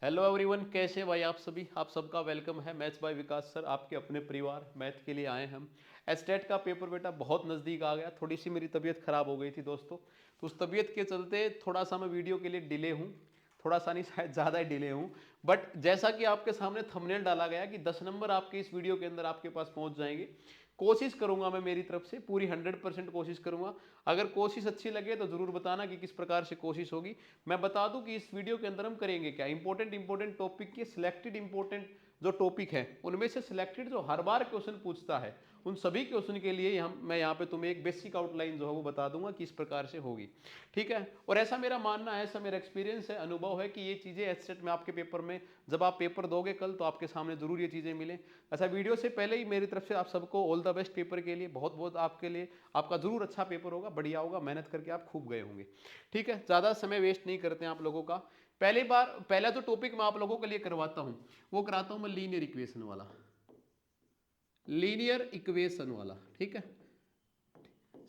Hello everyone, कैसे भाई आप सभी। आप सबका वेलकम है। मैथ्स बाय विकास सर, आपके अपने परिवार मैथ के लिए आए हम। एस्टेट का पेपर बेटा बहुत नज़दीक आ गया। थोड़ी सी मेरी तबीयत खराब हो गई थी दोस्तों, तो उस तबीयत के चलते थोड़ा सा मैं वीडियो के लिए डिले हूँ। थोड़ा सा नहीं, शायद ज़्यादा ही डिले हूँ। बट जैसा कि आपके सामने थंबनेल डाला गया कि 10 नंबर आपके इस वीडियो के अंदर आपके पास पहुँच जाएंगे। कोशिश करूंगा मैं, मेरी तरफ से पूरी 100% कोशिश करूंगा। अगर कोशिश अच्छी लगे तो जरूर बताना कि किस प्रकार से कोशिश होगी। मैं बता दूं कि इस वीडियो के अंदर हम करेंगे क्या, इंपॉर्टेंट टॉपिक के सिलेक्टेड इंपॉर्टेंट जो टॉपिक है उनमें से सिलेक्टेड जो हर बार क्वेश्चन पूछता है, उन सभी क्वेश्चन के लिए मैं यहाँ पे तुम्हें एक बेसिक आउटलाइन जो है वो बता दूंगा कि इस प्रकार से होगी। ठीक है। और ऐसा मेरा मानना है, ऐसा मेरा एक्सपीरियंस है, अनुभव है कि ये चीज़ें एस्टेट में आपके पेपर में जब आप पेपर दोगे कल तो आपके सामने जरूर ये चीज़ें मिलें। ऐसा वीडियो से पहले ही मेरी तरफ से आप सबको ऑल द बेस्ट पेपर के लिए। बहुत बहुत आपके लिए, आपका जरूर अच्छा पेपर होगा, बढ़िया होगा, मेहनत करके आप खूब गए होंगे। ठीक है, ज़्यादा समय वेस्ट नहीं करते हैं आप लोगों का। पहला जो टॉपिक मैं आप लोगों के लिए करवाता हूं वो कराता हूं मैं लीनियर इक्वेशन वाला। लीनियर इक्वेशन वाला, ठीक है।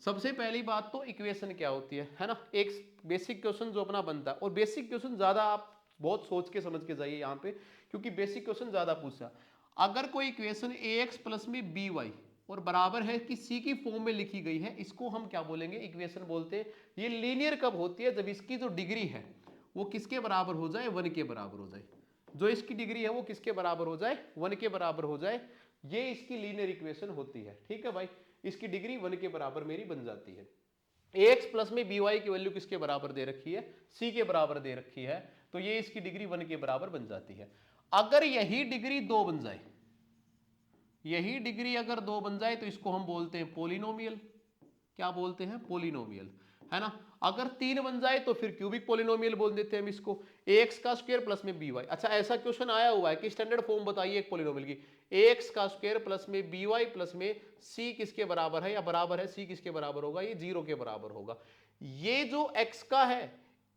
सबसे पहली बात तो इक्वेशन क्या होती है ना। एक बेसिक क्वेश्चन जो अपना बनता है, और बेसिक क्वेश्चन ज्यादा आप बहुत सोच के समझ के जाइए यहाँ पे, क्योंकि बेसिक क्वेश्चन ज्यादा पूछा। अगर कोई इक्वेशन ए एक्स प्लस में बी वाई और बराबर है कि सी की फॉर्म में लिखी गई है, इसको हम क्या बोलेंगे, इक्वेशन बोलते हैं। ये लीनियर कब होती है, जब इसकी जो डिग्री है वो किसके बराबर हो जाए, 1 के बराबर हो जाए। जो इसकी डिग्री है वो किसके बराबर हो जाए, 1 के बराबर हो जाए। ये इसकी लीनियर इक्वेशन होती है। ठीक है भाई, इसकी डिग्री 1 के बराबर मेरी बन जाती है। एक्स प्लस में बी वाई की वैल्यू किसके बराबर दे रखी है, सी के बराबर दे रखी है, तो ये इसकी डिग्री 1 के बराबर बन जाती है। अगर यही डिग्री 2 बन जाए, यही डिग्री अगर 2 बन जाए तो इसको हम बोलते हैं पोलिनोमियल। क्या बोलते हैं, पोलिनोमियल, है ना। अगर 3 बन जाए तो फिर क्यूबिक पोलिनोमियल बोल देते हैं हम इसको, एक्स का स्क्वायर प्लस में बी वाई। अच्छा, ऐसा क्वेश्चन आया हुआ है कि स्टैंडर्ड फॉर्म बताइए एक पोलिनोमियल की, एक्स का स्क्वायर प्लस में बी वाई प्लस में सी किसके बराबर है, या बराबर है सी किसके बराबर होगा, ये 0 के बराबर होगा। ये जो एक्स का है,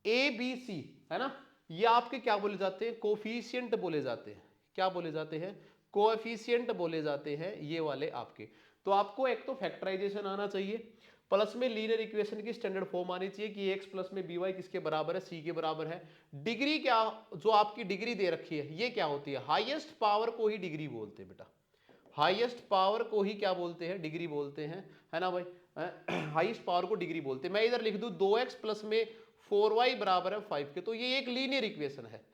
ए बी सी, है ना, ये आपके क्या बोले जाते हैं, कोफिशियंट बोले जाते हैं। क्या बोले जाते हैं, कोएफिशिएंट बोले जाते हैं ये वाले आपके। तो आपको एक तो फैक्टराइजेशन आना चाहिए, प्लस में लीनियर इक्वेशन की स्टैंडर्ड फॉर्म आनी चाहिए कि एक्स प्लस में बी वाई किसके बराबर है, सी के बराबर है। डिग्री क्या, जो आपकी डिग्री दे रखी है ये क्या होती है, हाईएस्ट पावर को ही डिग्री बोलते हैं बेटा। हाईएस्ट पावर को ही क्या बोलते हैं, डिग्री बोलते हैं, है ना भाई। हाईएस्ट पावर को डिग्री बोलते हैं। मैं इधर लिख दूं 2x प्लस में 4y बराबर है 5 के, तो ये एक लीनियर इक्वेशन है।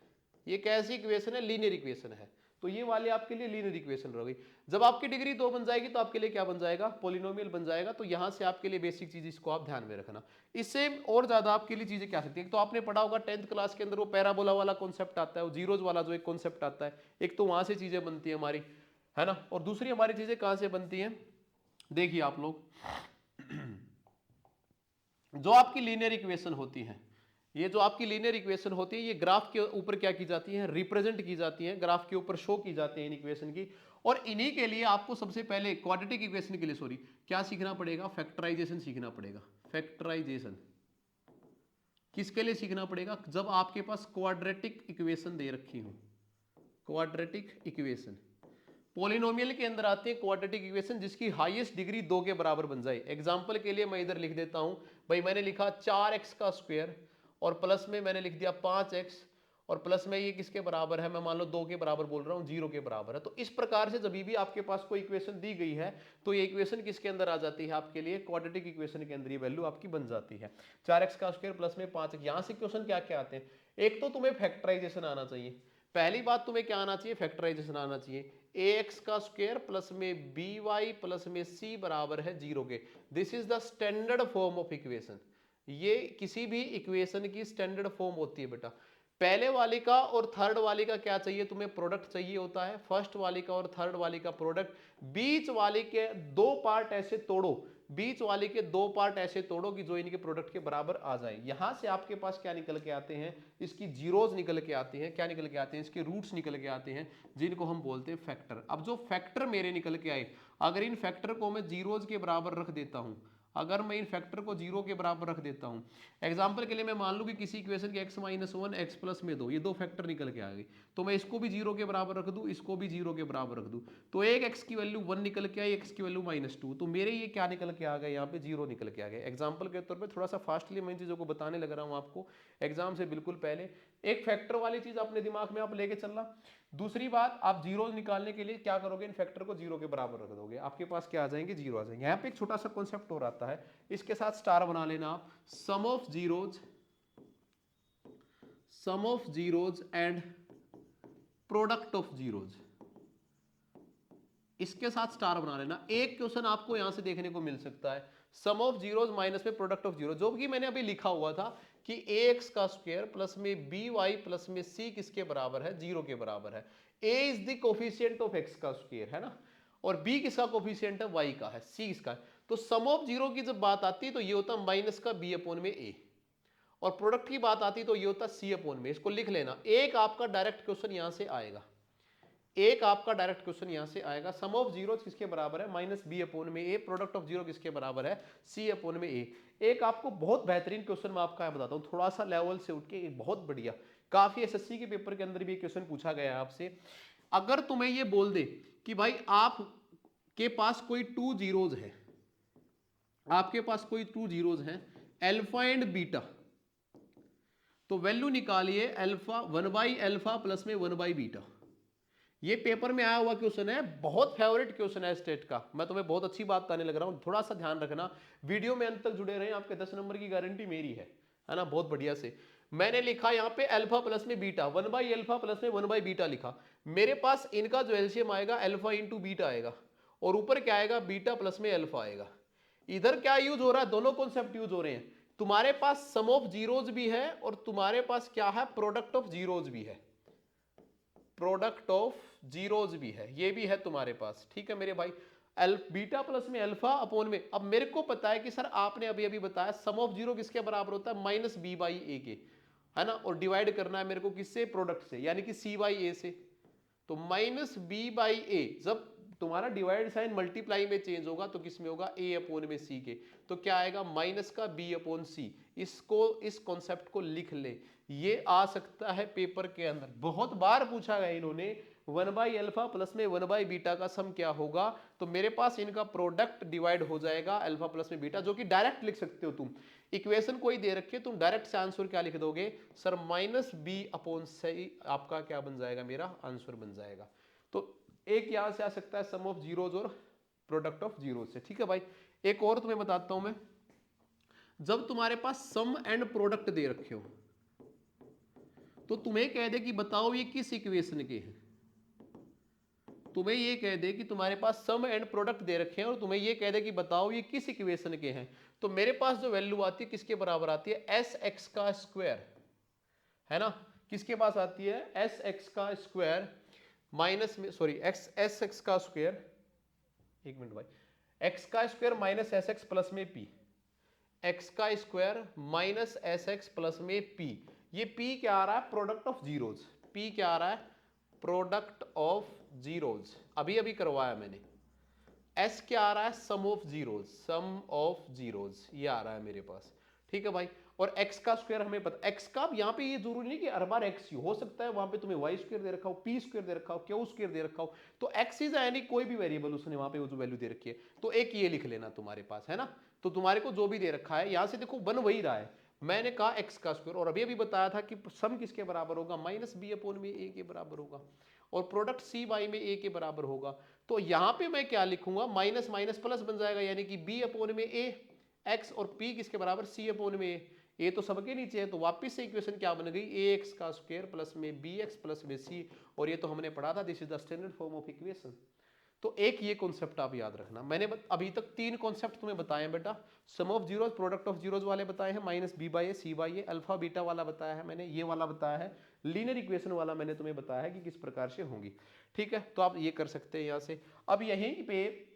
ये कैसी इक्वेशन है, लीनियर इक्वेशन है। तो ये वाले आपके लिए लीनियर इक्वेशन रह। जब आपकी डिग्री 2 बन जाएगी तो आपके लिए क्या बन जाएगा, पोलिनोमियल बन जाएगा। तो यहां से आपके लिए बेसिक चीज, इसको आप ध्यान में रखना। इससे और ज्यादा आपके लिए चीजें क्या सकती है, तो आपने पढ़ा होगा 10th क्लास के अंदर वो पैराबोला वाला कॉन्सेप्ट आता है, वो जीरोज वाला जो एक कॉन्सेप्ट आता है। एक तो वहां से चीजें बनती है हमारी, है ना। और दूसरी हमारी चीजें कहां से बनती हैं, देखिए आप लोग, जो आपकी लीनियर इक्वेशन होती है, ये जो आपकी लीनियर इक्वेशन होती है, ये ग्राफ के ऊपर क्या की जाती है, रिप्रेजेंट की जाती है, ग्राफ के ऊपर शो की जाती है इन इक्वेशन की। और इन्हीं के लिए आपको सबसे पहले क्वाड्रेटिक इक्वेशन के लिए, सॉरी, क्या सीखना पड़ेगा, फैक्टराइजेशन सीखना पड़ेगा। फैक्टराइजेशन किसके लिए सीखना पड़ेगा, जब आपके पास क्वाड्रेटिक इक्वेशन दे रखी हो। क्वाड्रेटिक इक्वेशन पॉलिनोमियल के अंदर आते हैं क्वाड्रेटिक इक्वेशन जिसकी हाईएस्ट डिग्री 2 के बराबर बन जाए। एग्जांपल के लिए मैं इधर लिख देता हूं भाई, मैंने लिखा 4x का स्क्वायर और प्लस में मैंने लिख दिया 5x, और प्लस में ये किसके बराबर है, मैं मान लो 2 के बराबर बोल रहा हूं, 0 के बराबर है। तो इस प्रकार से जब भी आपके पास कोई इक्वेशन दी गई है तो ये इक्वेशन किसके अंदर आ जाती है, आपके लिए क्वाड्रेटिक इक्वेशन के अंदर ये वैल्यू आपकी बन जाती है। 4x का स्क्वायर प्लस में 5x। यहां से क्वेश्चन क्या क्या आते हैं, एक तो तुम्हें फैक्टराइजेशन आना चाहिए। पहली बात तुम्हें क्या आना चाहिए, फैक्टराइजेशन आना चाहिए। ax का स्क्वायर प्लस में by प्लस में c बराबर है 0 के। This is the standard form of equation. ये किसी भी इक्वेशन की स्टैंडर्ड फॉर्म होती है बेटा। पहले वाले का और थर्ड वाले का क्या चाहिए, तुम्हें प्रोडक्ट चाहिए होता है। फर्स्ट वाले का और थर्ड वाले का प्रोडक्ट, बीच वाले के दो पार्ट ऐसे तोड़ो, बीच वाले के दो पार्ट ऐसे तोड़ो कि जो इनके प्रोडक्ट के बराबर आ जाए। यहां से आपके पास क्या निकल के आते हैं, इसकी जीरोज निकल के आती हैं। क्या निकल के आते हैं, इसके रूट्स निकल के आते हैं, जिनको हम बोलते हैं फैक्टर। अब जो फैक्टर मेरे निकल के आए, अगर इन फैक्टर को मैं जीरोज के बराबर रख देता हूं, अगर मैं इन फैक्टर को 0 के बराबर रख देता हूं, एग्जांपल के लिए मैं मान लूं कि किसी इक्वेशन के x माइनस 1 x प्लस में 2, ये दो फैक्टर निकल के आ गए, तो मैं इसको भी 0 के बराबर रख दूं, इसको भी 0 के बराबर रख दूं, तो एक x की वैल्यू 1 निकल के आई, x की वैल्यू -2, तो मेरे ये क्या निकल के आ गए, यहाँ पे 0 निकल के आ गए। एग्जाम्पल के तौर पर थोड़ा सा फास्टली मैं इन चीजों को बताने लग रहा हूँ आपको, एग्जाम से बिल्कुल पहले। एक फैक्टर वाली चीज अपने दिमाग में आप लेके चलना। दूसरी बात, आप जीरो निकालने के लिए क्या करोगे, इन फैक्टर को जीरो के बराबर रख दोगे, आपके पास क्या आ जाएंगे, जीरो आ जाएंगे। यहाँ पे एक छोटा सा कॉन्सेप्ट और आता है, इसके साथ स्टार बना लेना आप, sum of zeros and product of zeros, इसके साथ स्टार बना लेना। एक क्वेश्चन आपको यहां से देखने को मिल सकता है, सम ऑफ जीरोज माइनस में प्रोडक्ट ऑफ जीरो, जो कि मैंने अभी लिखा हुआ था कि ax का स्क्वायर प्लस में by प्लस में c किसके बराबर है, जीरो के बराबर है। a is the coefficient of x का स्क्वायर है ना, और b किसका कोफिशिएंट है, y का है, c किसका है। तो सम ऑफ जीरो की जब बात आती है तो ये होता माइनस का b अपॉन में a, और प्रोडक्ट की बात आती तो ये होता c अपॉन में। इसको लिख लेना, एक आपका डायरेक्ट क्वेश्चन यहां से आएगा, एक आपका डायरेक्ट क्वेश्चन यहां से आएगा, सम ऑफ जीरो किसके बराबर है, माइनस बी अपॉन में ए, प्रोडक्ट ऑफ जीरो किसके बराबर है, सी अपॉन में ए। एक आपको बहुत बेहतरीन क्वेश्चन मैं आपका बताता हूं, थोड़ा सा लेवल से उठ के, एक बहुत बढ़िया, काफी एसएससी के पेपर के अंदर भी क्वेश्चन पूछा गया है आपसे। अगर तुम्हें ये बोल दे कि भाई आप के पास कोई टू जीरोज है, आपके पास कोई टू जीरोज हैं, अल्फा एंड बीटा, तो वैल्यू निकालिए अल्फा 1 अल्फा प्लस में 1 बीटा। ये पेपर में आया हुआ क्वेश्चन है, बहुत फेवरेट क्वेश्चन है स्टेट का। मैं तुम्हें बहुत अच्छी बात बताने लग रहा हूं, थोड़ा सा ध्यान रखना, वीडियो में अंत तक जुड़े रहे, आपके 10 नंबर की गारंटी मेरी है ना, बहुत बढ़िया से। मैंने लिखा यहाँ पे अल्फा प्लस में बीटा, 1 अल्फा प्लस में 1 बीटा लिखा। मेरे पास इनका जो एलसीएम आएगा अल्फा इंटू बीटा आएगा, और ऊपर क्या आएगा, बीटा प्लस में अल्फा आएगा। इधर क्या यूज हो रहा है, दोनों कॉन्सेप्ट यूज हो रहे हैं। तुम्हारे पास सम ऑफ जीरोज भी है और तुम्हारे पास क्या है, प्रोडक्ट ऑफ जीरोज भी है, प्रोडक्ट ऑफ जीरोज भी है, ये भी है तुम्हारे पास, ठीक है मेरे भाई। बीटा प्लस में अल्फा अपॉन में, अब मेरे को पता है कि सर आपने अभी अभी बताया सम ऑफ जीरो किसके बराबर होता है, माइनस बी बाई ए के, है ना, और डिवाइड करना है मेरे को किससे, प्रोडक्ट से, यानी कि सी बाई ए से। तो माइनस बी बाई ए, जब तुम्हारा डिवाइड साइन मल्टीप्लाई में चेंज होगा तो किस में होगा, ए अपोन में सी के, तो क्या आएगा, माइनस का बी अपोन सी। इसको, इस कॉन्सेप्ट को लिख ले, ये आ सकता है पेपर के अंदर, बहुत बार पूछा गया इन्होंने, 1 अल्फा प्लस में 1 बीटा का सम क्या होगा। तो मेरे पास इनका प्रोडक्ट डिवाइड हो जाएगा अल्फा प्लस में बीटा, जो कि डायरेक्ट लिख सकते हो तुम, इक्वेशन कोई दे रखी है, तुम डायरेक्ट से आंसर क्या लिख दोगे, सर माइनस बी अपॉन सी, आपका क्या बन जाएगा, मेरा आंसर बन जाएगा। तो एक यहां से आ सकता है सम ऑफ जीरोज और प्रोडक्ट ऑफ जीरोज से, ठीक है भाई। एक और तुम्हें बताता हूं मैं, जब तुम्हारे पास सम एंड प्रोडक्ट दे रखे हो, तो तुम्हें कह दे कि बताओ ये किस इक्वेशन के हैं, तुम्हें ये कह दे कि तुम्हारे पास सम एंड प्रोडक्ट दे रखे हैं और तुम्हें ये कह दे कि बताओ ये किस इक्वेशन के हैं, तो मेरे पास जो वैल्यू आती है किसके बराबर आती है, एस एक्स का स्क्वायर, है ना, किसके पास आती है, एस एक्स का स्क्वायर माइनस में, सॉरी एक्स, एस एक्स का स्क्वायर, एक मिनट भाई, एक्स का square minus S x plus में पी, एक्स का square minus S x plus में पी। ये पी क्या आ रहा है, प्रोडक्ट ऑफ जीरोज, पी क्या आ रहा है, प्रोडक्ट ऑफ जीरोज, अभी अभी करवाया मैंने। एस क्या आ रहा है, sum of zeros, sum of zeros ये आ रहा है मेरे पास, ठीक है भाई। और x का स्क्वायर हमें पता, x का यहाँ पे ये जरूरी नहीं कि हर बार x ही हो सकता है, वहां पे तुम्हें y स्क्वायर दे रखा हो, p स्क्वायर दे रखा हो, q स्क्वायर दे रखा हो, तो x इज यानी कोई भी वेरिएबल उसने वहां पे वो जो वैल्यू दे रखी है, तो एक ये लिख लेना तुम्हारे पास, है ना। तो तुम्हारे को जो भी दे रखा है, यहां से देखो बन वही रहा है, मैंने कहा x का स्क्वायर, और अभी अभी बताया था कि सम किसके बराबर होगा, माइनस बी अपॉन में a के बराबर होगा, और प्रोडक्ट c बाई में a के बराबर होगा। तो यहां पे मैं क्या लिखूंगा, माइनस माइनस प्लस बन जाएगा, यानी कि b अपॉन में a, x और p किसके बराबर, c अपॉन में a, ए तो सबके नीचे है, तो वापस से इक्वेशन क्या बन गई, ए एक्स का स्क्वायर प्लस में बी एक्स प्लस में सी, और ये तो हमने पढ़ा था, this is the standard form of equation. तो एक ये कॉन्सेप्ट आप याद रखना, मैंने अभी तक 3 कॉन्सेप्ट तुम्हें बताए हैं बेटा, sum of zeros, product of zeros वाले बताए हैं, minus b by a, c by a, alpha beta वाला बताया है मैंने, ये वाला बताया है, लीनियर इक्वेशन वाला मैंने तुम्हें बताया है कि किस प्रकार से होंगी, ठीक है। तो आप ये कर सकते हैं यहाँ से। अब यहीं पे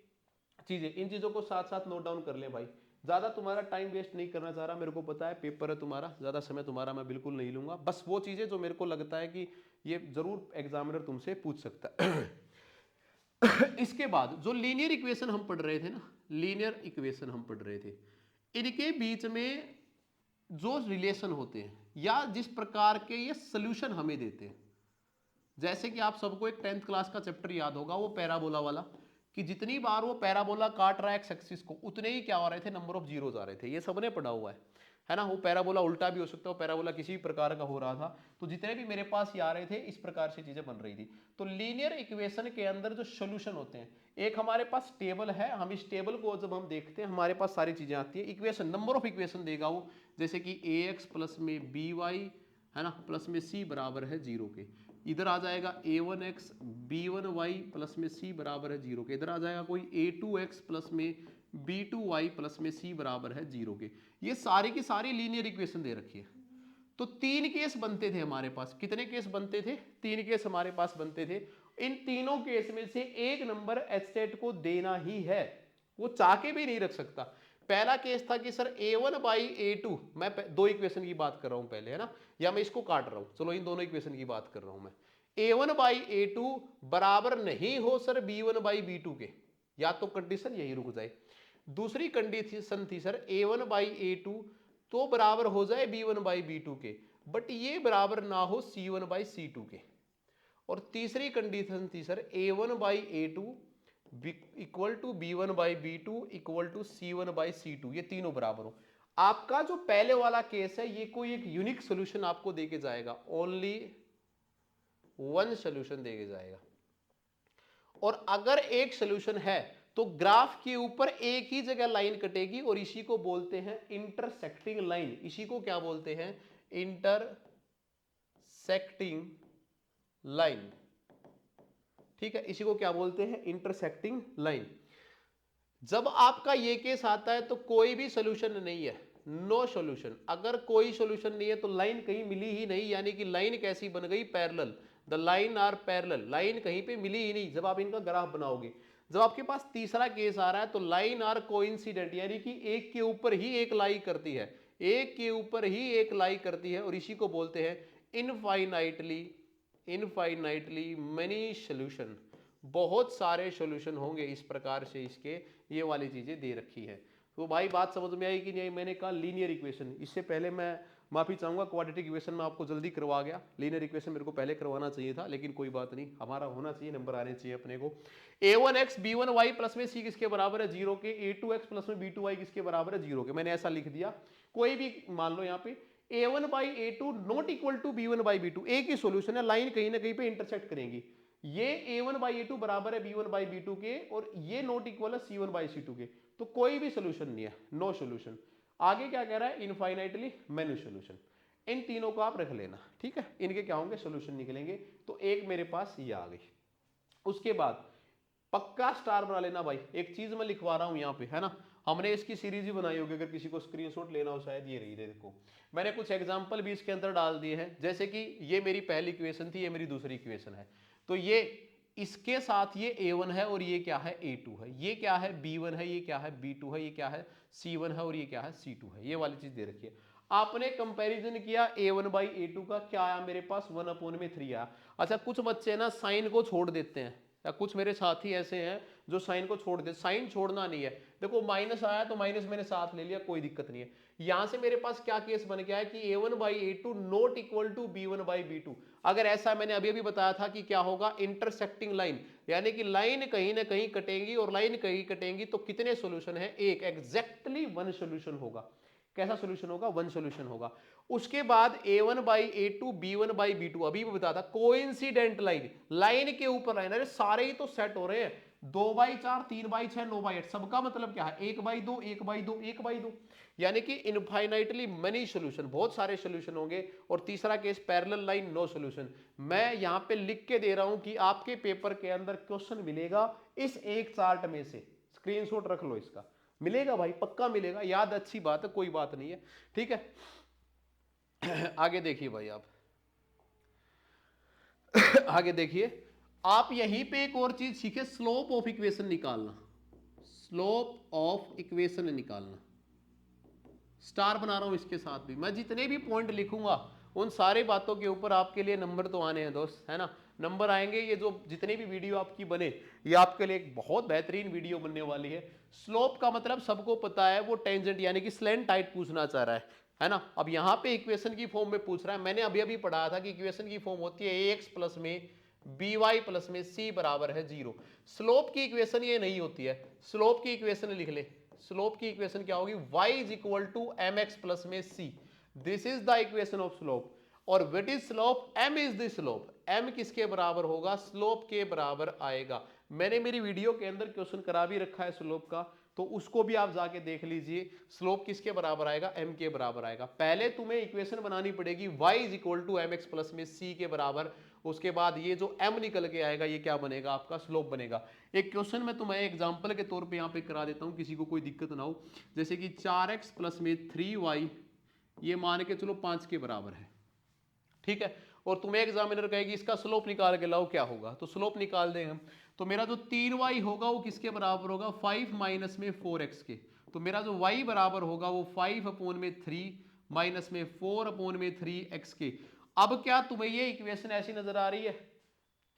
चीजें, इन चीजों को साथ साथ नोट डाउन कर ले भाई, ज्यादा तुम्हारा टाइम वेस्ट नहीं करना चाह रहा, मेरे को पता है पेपर है तुम्हारा, ज्यादा समय तुम्हारा मैं बिल्कुल नहीं लूंगा, बस वो चीजें जो मेरे को लगता है कि ये जरूर एग्जामिनर तुमसे पूछ सकता है। इसके बाद जो लीनियर इक्वेशन हम पढ़ रहे थे ना, लीनियर इक्वेशन हम पढ़ रहे थे, इनके बीच में जो रिलेशन होते हैं या जिस प्रकार के ये सोल्यूशन हमें देते हैं, जैसे कि आप सबको एक 10th क्लास का चैप्टर याद होगा, वो पैराबोला वाला, कि जितनी बार वो पैराबोला काट रहा है एक्स एक्सिस को, उतने ही क्या आ रहे थे, नंबर ऑफ जीरोज आ रहे थे, ये सबने पढ़ा हुआ है है ना, वो पैराबोला उल्टा भी हो सकता है, वो पैराबोला किसी भी प्रकार का हो रहा था, तो जितने भी मेरे पास ये आ रहे थे इस प्रकार से चीजें बन रही थी। तो लीनियर इक्वेशन के अंदर जो सोल्यूशन होते हैं, एक हमारे पास टेबल है, हम इस टेबल को जब हम देखते हैं हमारे पास सारी चीजें आती है, इक्वेशन नंबर ऑफ इक्वेशन देगा वो, जैसे कि ax प्लस में by है ना प्लस में c बराबर है 0 के, इधर आ जाएगा a1x b1y प्लस में c बराबर है 0 के, इधर आ जाएगा कोई a2x प्लस में b2y प्लस में c बराबर है 0 के। ये सारी की सारी लीनियर इक्वेशन दे रखी है। तो 3 केस बनते थे हमारे पास, कितने केस बनते थे, 3 केस हमारे पास बनते थे। इन तीनों केस में से एक नंबर एचसेट को देना ही है, वो चाह के भी नहीं रख सकता। पहला केस था कि सर a1 बाई a2, मैं दो इक्वेशन की बात कर रहा हूं पहले, है ना, या मैं इसको काट रहा हूं, चलो इन दोनों इक्वेशन की बात कर रहा हूं मैं। a1 बाई a2 बराबर नहीं हो सर b1 बाई b2 के, या तो कंडीशन यही रुक जाए। दूसरी कंडीशन थी सर a1 बाई a2 तो बराबर हो जाए b1 बाई b2 के, बट ये बराबर ना हो c1 बाई c2 के। और तीसरी कंडीशन थी sir a1 by a2 equal to b1 by b2 equal to c1 by c2, ये तीनों बराबर हो। आपका जो पहले वाला केस है ये कोई एक यूनिक सोल्यूशन आपको देके जाएगा, ओनली वन सोल्यूशन देके जाएगा। और अगर एक सोल्यूशन है तो ग्राफ के ऊपर एक ही जगह लाइन कटेगी और इसी को बोलते हैं इंटरसेक्टिंग लाइन। इसी को क्या बोलते हैं, इंटरसेक्टिंग लाइन, ठीक है, इसी को क्या बोलते हैं, इंटरसेक्टिंग लाइन। जब आपका ये केस आता है तो कोई भी सोल्यूशन नहीं है, नो सोल्यूशन। अगर कोई सोल्यूशन नहीं है तो लाइन कहीं मिली ही नहीं, यानी कि लाइन कैसी बन गई, parallel, the line are parallel, line कहीं पे मिली ही नहीं जब आप इनका ग्राफ बनाओगे। जब आपके पास तीसरा केस आ रहा है तो लाइन आर कोइंसिडेंट, यानी कि एक के ऊपर ही एक लाई करती है, एक के ऊपर ही एक लाई करती है, और इसी को बोलते हैं इनफाइनाइटली मेनी सोल्यूशन। बहुत सारे सोल्यूशन होंगे इस प्रकार से, इसके ये वाली चीजें दे रखी है। तो भाई बात समझ में आई कि नहीं, मैंने कहा लीनियर इक्वेशन, इससे पहले मैं माफी चाहूंगा, क्वाड्रेटिक इक्वेशन में आपको जल्दी करवा गया, लीनियर इक्वेशन मेरे को पहले करवाना चाहिए था, लेकिन कोई बात नहीं, हमारा होना चाहिए, नंबर आने चाहिए अपने को। a1x b1y प्लस में c किसके बराबर है 0 के, a2x प्लस में b2y किसके बराबर है 0 के, मैंने ऐसा लिख दिया। कोई भी मान लो यहाँ पे a1 by a2 not equal to b1 by b2, एक ही सोल्यूशन है, लाइन कहीं ना कहीं पे इंटरसेक्ट करेंगी। ये a1 बाई a2 बराबर है b1 बाई b2 के, और ये नॉट इक्वल है c1 बाई c2 के, तो कोई भी सोल्यूशन नहीं है, नो सोल्यूशन। आगे क्या कह रहा है, इनफाइनाइटली मेनी सोल्यूशन। इन तीनों को आप रख लेना, ठीक है, इनके क्या होंगे, सोल्यूशन निकलेंगे। तो एक मेरे पास ये आ गई। उसके बाद पक्का स्टार बना लेना भाई, एक चीज मैं लिखवा रहा हूं यहाँ पे, है ना, हमने इसकी सीरीज ही बनाई होगी, अगर किसी को स्क्रीनशॉट लेना हो शायद ये रही, देखो मैंने कुछ एग्जांपल भी इसके अंदर डाल दिए हैं। जैसे कि ये मेरी पहली इक्वेशन थी, ये मेरी दूसरी इक्वेशन है, तो ये इसके साथ ये a1 है और ये क्या है a2 है, ये क्या है b1 है, ये क्या है b2 है, ये क्या है c1 है और ये क्या है c2 है, ये वाली चीज दे रखी है। आपने कंपैरिजन किया a1 बाई a2 का, क्या आया मेरे पास 1/3 आया। अच्छा कुछ बच्चे ना साइन को छोड़ देते हैं, या कुछ मेरे साथी ऐसे हैं जो साइन को छोड़ दे, साइन छोड़ना नहीं है, देखो माइनस आया तो माइनस मैंने साथ ले लिया, कोई दिक्कत नहीं है। यहां से मेरे पास क्या केस बन गया है कि a1 by a2 not equal to b1 by b2। अगर ऐसा, मैंने अभी अभी बताया था कि क्या होगा, इंटरसेक्टिंग लाइन, यानी कि लाइन कहीं ना कहीं कटेंगी, और लाइन कहीं कटेंगी तो कितने सोल्यूशन है, एक, एग्जैक्टली वन सोल्यूशन होगा। कैसा सोल्यूशन होगा, वन सोल्यूशन होगा। उसके बाद a1 by a2 b1 by b2, अभी भी बताया था, कोइंसिडेंट लाइन, लाइन के ऊपर लाइन, अरे सारे ही तो सेट हो रहे हैं, 2/4 3/6 9/8, सबका मतलब क्या है 1/2 1/2 1/2, यानी कि इनफाइनाइटली मेनी सोल्यूशन, बहुत सारे सोल्यूशन होंगे। और तीसरा case parallel line, no solution. मैं यहां पे लिख के दे रहा हूं कि आपके पेपर के अंदर क्वेश्चन मिलेगा इस एक चार्ट में से, स्क्रीनशॉट रख लो इसका, मिलेगा भाई, पक्का मिलेगा, याद अच्छी बात है, कोई बात नहीं है, ठीक है। आगे देखिए भाई, आप आगे देखिए, आप यहीं पे एक और चीज सीखे, स्लोप ऑफ इक्वेशन निकालना, स्लोप ऑफ इक्वेशन निकालना। स्टार बना रहा हूं इसके साथ भी, मैं जितने भी पॉइंट लिखूंगा उन सारे बातों के ऊपर आपके लिए नंबर तो आने हैं दोस्त, है ना, नंबर आएंगे। ये जो जितने भी वीडियो आपकी बने, ये आपके लिए एक बहुत बेहतरीन वीडियो बनने वाली है। स्लोप का मतलब सबको पता है, वो टेंजेंट यानी कि स्लैंट हाइट पूछना चाह रहा है ना। अब यहाँ पे इक्वेशन की फॉर्म में पूछ रहा है, मैंने अभी अभी पढ़ाया था कि इक्वेशन की फॉर्म होती है ax प्लस में by प्लस में c बराबर है 0। स्लोप की इक्वेशन ये नहीं होती है, स्लोप की इक्वेशन लिख ले, स्लोप की इक्वेशन क्या होगी, y is equal to mx plus में c, this is the equation of slope. और what is slope, m is the slope, m किसके बराबर होगा, स्लोप के बराबर आएगा। मैंने मेरी वीडियो के अंदर क्वेश्चन करा भी रखा है स्लोप का, तो उसको भी आप जाके देख लीजिए। स्लोप किसके बराबर आएगा, m के बराबर आएगा। पहले तुम्हें इक्वेशन बनानी पड़ेगी y is equal to mx plus में c के बराबर, उसके बाद ये जो m निकल के आएगा ये क्या बनेगा, आपका स्लोप बनेगा। एक क्वेश्चन मैं तुम्हें एग्जांपल के तौर पे यहाँ पे करा देता हूँ, किसी को कोई दिक्कत ना हो। जैसे कि 4x प्लस में 3y, ये मान के चलो 5 के बराबर है, ठीक है। और तुम्हें एग्जामिनर कहेगी इसका स्लोप निकाल के लाओ, क्या होगा, तो स्लोप निकाल देंगे हम। तो मेरा जो 3y होगा वो किसके बराबर होगा, 5 माइनस में 4x के। तो मेरा जो y बराबर होगा वो 5 अपोन में 3 माइनस में 4 अपोन में 3x के। अब क्या तुम्हें ये इक्वेशन ऐसी नजर आ रही है,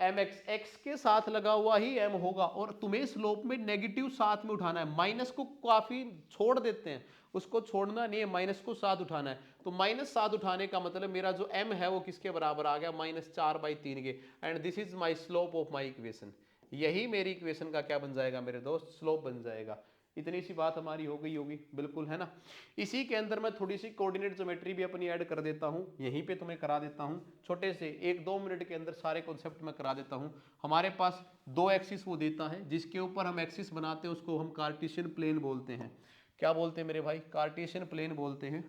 mx x के साथ लगा हुआ ही m होगा, और तुम्हें स्लोप में नेगेटिव साथ में उठाना है। माइनस को काफी छोड़ देते हैं, उसको छोड़ना नहीं है, माइनस को साथ उठाना है। तो माइनस साथ उठाने का मतलब मेरा जो m है वो किसके बराबर आ गया, -4/3 के। And this is my slope of my equation, यही मेरी इक्वेशन का क्या बन जाएगा मेरे दोस्त, स्लोप बन जाएगा। इतनी सी बात हमारी हो गई होगी, बिल्कुल है ना। इसी के अंदर मैं थोड़ी सी कोऑर्डिनेट ज्योमेट्री भी अपनी ऐड कर देता हूं, यहीं पे तुम्हें करा देता हूं, छोटे से 1-2 मिनट के अंदर सारे कॉन्सेप्ट मैं करा देता हूं। हमारे पास 2 एक्सिस वो देता है, जिसके ऊपर हम एक्सिस बनाते हैं उसको हम कार्टेशियन प्लेन बोलते हैं। क्या बोलते हैं मेरे भाई, कार्टेशियन प्लेन बोलते हैं,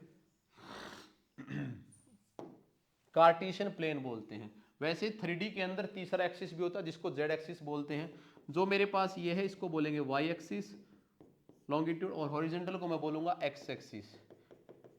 कार्टेशियन प्लेन बोलते हैं। वैसे 3D के अंदर तीसरा एक्सिस भी होता है जिसको जेड एक्सिस बोलते हैं। जो मेरे पास ये है इसको बोलेंगे वाई एक्सिस लॉन्गिट्यूड, और हॉरिजॉन्टल को मैं बोलूंगा एक्स एक्सिस।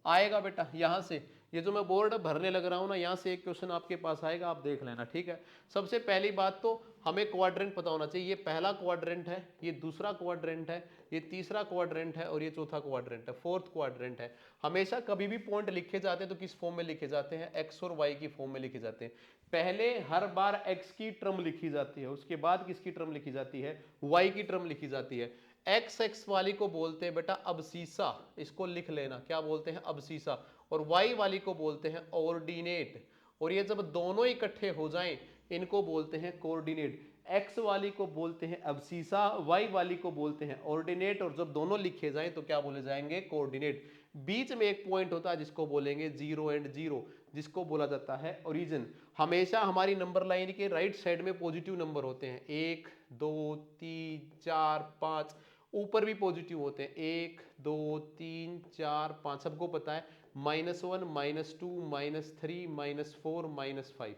आएगा बेटा यहाँ से, ये जो मैं बोर्ड भरने लग रहा हूँ ना, यहाँ से एक क्वेश्चन आपके पास आएगा, आप देख लेना, ठीक है। सबसे पहली बात तो हमें क्वाड्रेंट पता होना चाहिए। ये पहला क्वाड्रेंट है, ये दूसरा क्वाड्रेंट है, ये तीसरा क्वाड्रेंट है, और ये चौथा क्वाड्रेंट है, फोर्थ क्वाड्रेंट है। हमेशा कभी भी पॉइंट लिखे जाते हैं तो किस फॉर्म में लिखे जाते हैं, एक्स और वाई की फॉर्म में लिखे जाते हैं। पहले हर बार एक्स की टर्म लिखी जाती है, उसके बाद किसकी टर्म लिखी जाती है, वाई की टर्म लिखी जाती है। एक्स एक्स वाली को बोलते हैं बेटा अबसीसा, इसको लिख लेना, क्या बोलते हैं, अबसीसा। और वाई वाली को बोलते हैं ऑर्डिनेट, और ये जब दोनों इकट्ठे हो जाएं इनको बोलते हैं कोऑर्डिनेट। एक्स वाली को बोलते हैं अबसीसा, वाई वाली को बोलते हैं ऑर्डिनेट, और जब दोनों लिखे जाएं तो क्या बोले जाएंगे, कोऑर्डिनेट। बीच में एक पॉइंट होता है जिसको बोलेंगे 0 एंड 0, जिसको बोला जाता है ओरिजिन। हमेशा हमारी नंबर लाइन के राइट साइड में पॉजिटिव नंबर होते हैं, 1 2 3 4 5, ऊपर भी पॉजिटिव होते हैं, 1 2 3 4 5, सबको पता है, -1 -2 -3 -4 -5,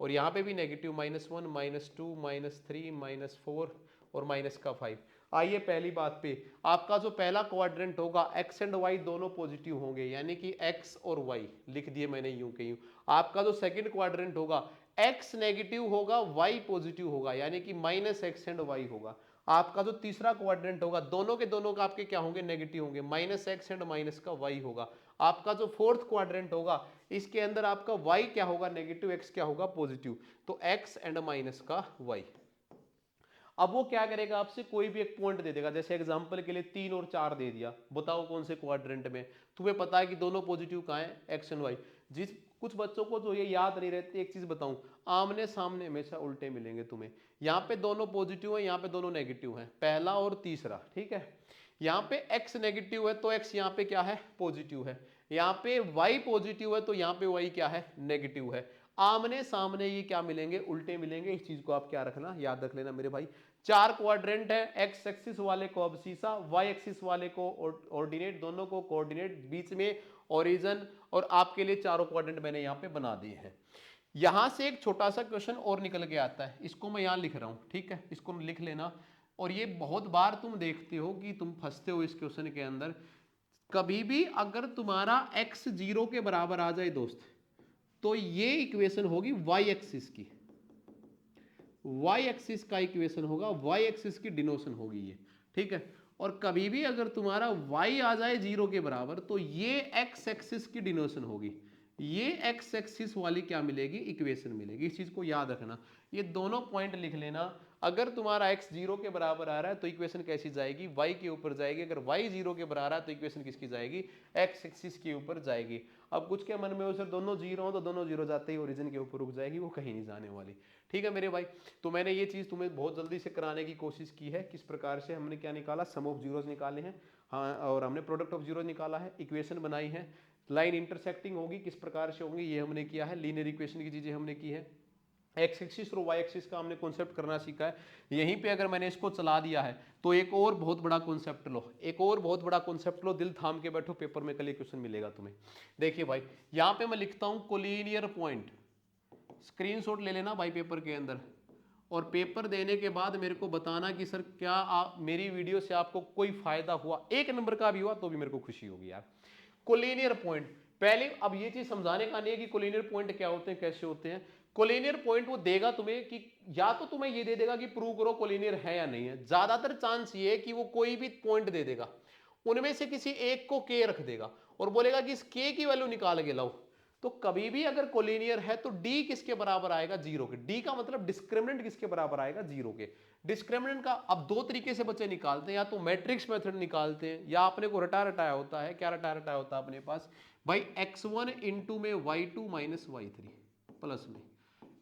और यहाँ पे भी नेगेटिव, -1 -2 -3 -4 और माइनस का 5। आइए पहली बात पे, आपका जो पहला क्वाड्रेंट होगा एक्स एंड वाई दोनों पॉजिटिव होंगे, यानी कि एक्स और वाई लिख दिए मैंने यूं के यूं। आपका जो सेकंड क्वाड्रेंट होगा एक्स नेगेटिव होगा, वाई पॉजिटिव होगा, यानी कि -x एंड वाई होगा। आपका जो तीसरा क्वाड्रेंट होगा दोनों के दोनों का आपके क्या होंगे, नेगेटिव होंगे, -x एंड माइनस का y होगा। आपका जो फोर्थ क्वाड्रेंट होगा इसके अंदर आपका y क्या होगा, नेगेटिव, x क्या होगा, पॉजिटिव, तो x एंड माइनस का y। अब वो क्या करेगा, आपसे कोई भी एक पॉइंट दे देगा, जैसे एग्जांपल के लिए 3 और 4 दे दिया, बताओ कौन से क्वाड्रेंट में। तुम्हें पता है कि दोनों पॉजिटिव कहाँ है, एक्स एंड वाई। जिस कुछ बच्चों को जो ये याद नहीं रहती, एक चीज बताऊं, आमने सामने हमेशा उल्टे मिलेंगे तुम्हें। यहाँ पे दोनों पॉजिटिव है, यहाँ पे दोनों नेगेटिव है, पहला और तीसरा, ठीक है। यहाँ पे x नेगेटिव है तो x यहाँ पे क्या है, पॉजिटिव है। यहाँ पे y पॉजिटिव है तो यहाँ पे y क्या है, नेगेटिव है। आमने सामने ये क्या मिलेंगे, उल्टे मिलेंगे। इस चीज को आप क्या रखना, याद रख लेना मेरे भाई। 4 क्वाड्रेंट है, एक्स एक्सिस वाले को अबसीसा, वाई एक्सिस वाले को ऑर्डिनेट, दोनों को कोऑर्डिनेट, बीच में ओरिजिन, और आपके लिए चारों क्वाड्रेंट मैंने यहाँ पे बना दिए हैं। यहां से एक छोटा सा क्वेश्चन और निकल के आता है, इसको मैं यहां लिख रहा हूं, ठीक है, इसको लिख लेना। और ये बहुत बार तुम देखते हो कि तुम फंसते हो इस क्वेश्चन के अंदर। कभी भी अगर तुम्हारा x 0 के बराबर आ जाए दोस्त, तो ये इक्वेशन होगी y एक्सिस की, y एक्सिस का इक्वेशन होगा, y एक्सिस की डिनोशन होगी ये, ठीक है। और कभी भी अगर तुम्हारा y आ जाए 0 के बराबर, तो ये x एक्सिस की डिनोशन होगी, ये x एक्सिस वाली क्या मिलेगी, इक्वेशन मिलेगी। इस चीज को याद रखना, ये दोनों पॉइंट लिख लेना। अगर तुम्हारा x 0 के बराबर आ रहा है तो इक्वेशन कैसी जाएगी, y के ऊपर जाएगी। अगर y 0 के बराबर आ रहा है तो इक्वेशन किसकी जाएगी, x एक्सिस के ऊपर जाएगी। अब कुछ के मन में हो सर दोनों 0 हो, तो दोनों 0 जाते ही ओरिजिन के ऊपर रुक जाएगी, वो कहीं नहीं जाने वाली, ठीक है मेरे भाई। तो मैंने ये चीज तुम्हें बहुत जल्दी से कराने की कोशिश की है। किस प्रकार से हमने क्या निकाला, सम ऑफ जीरोस निकाले हैं। हाँ, और हमने प्रोडक्ट ऑफ जीरो निकाला है, इक्वेशन बनाई है, लाइन इंटरसेक्टिंग होगी किस प्रकार से होंगी ये हमने किया है, लीनियर इक्वेशन की चीजें हमने की है, एक्स एक्सिस और वाई एक्सिस का हमने कॉन्सेप्ट करना सीखा है। यहीं पे अगर मैंने इसको चला दिया है तो एक और बहुत बड़ा कॉन्सेप्ट लो, एक और बहुत बड़ा कॉन्सेप्ट लो, दिल थाम के बैठो, पेपर में कल क्वेश्चन मिलेगा तुम्हें। देखिए भाई यहाँ पे मैं लिखता हूँ कोलिनियर पॉइंट, स्क्रीनशॉट ले लेना भाई पेपर के अंदर, और पेपर देने के बाद मेरे को बताना कि सर क्या मेरी वीडियो से आपको कोई फायदा हुआ, एक नंबर का भी हुआ तो भी मेरे को खुशी होगी यार। कोलिनियर पॉइंट, पहले अब ये चीज समझाने का नहीं है कि कोलिनियर पॉइंट क्या होते हैं, कैसे होते हैं। कोलिनियर पॉइंट वो देगा तुम्हें कि या तो तुम्हें ये दे देगा कि प्रूव करो कोलिनियर है या नहीं है, ज्यादातर चांस ये है कि वो कोई भी पॉइंट दे देगा, उनमें से किसी एक को के रख देगा और बोलेगा कि इस के की वैल्यू निकाल के लाओ। तो कभी भी अगर कोलिनियर है तो डी किसके बराबर आएगा, जीरो के। डी का मतलब डिस्क्रिमिनेंट किसके बराबर आएगा, जीरो के। डिस्क्रिमिनेंट का अब दो तरीके से बच्चे निकालते हैं, या तो मैट्रिक्स मेथड निकालते हैं, या अपने को रटा रटाया होता है। क्या रटा रटाया होता है अपने पास भाई, x1 इंटू में y2 माइनस y3 प्लस में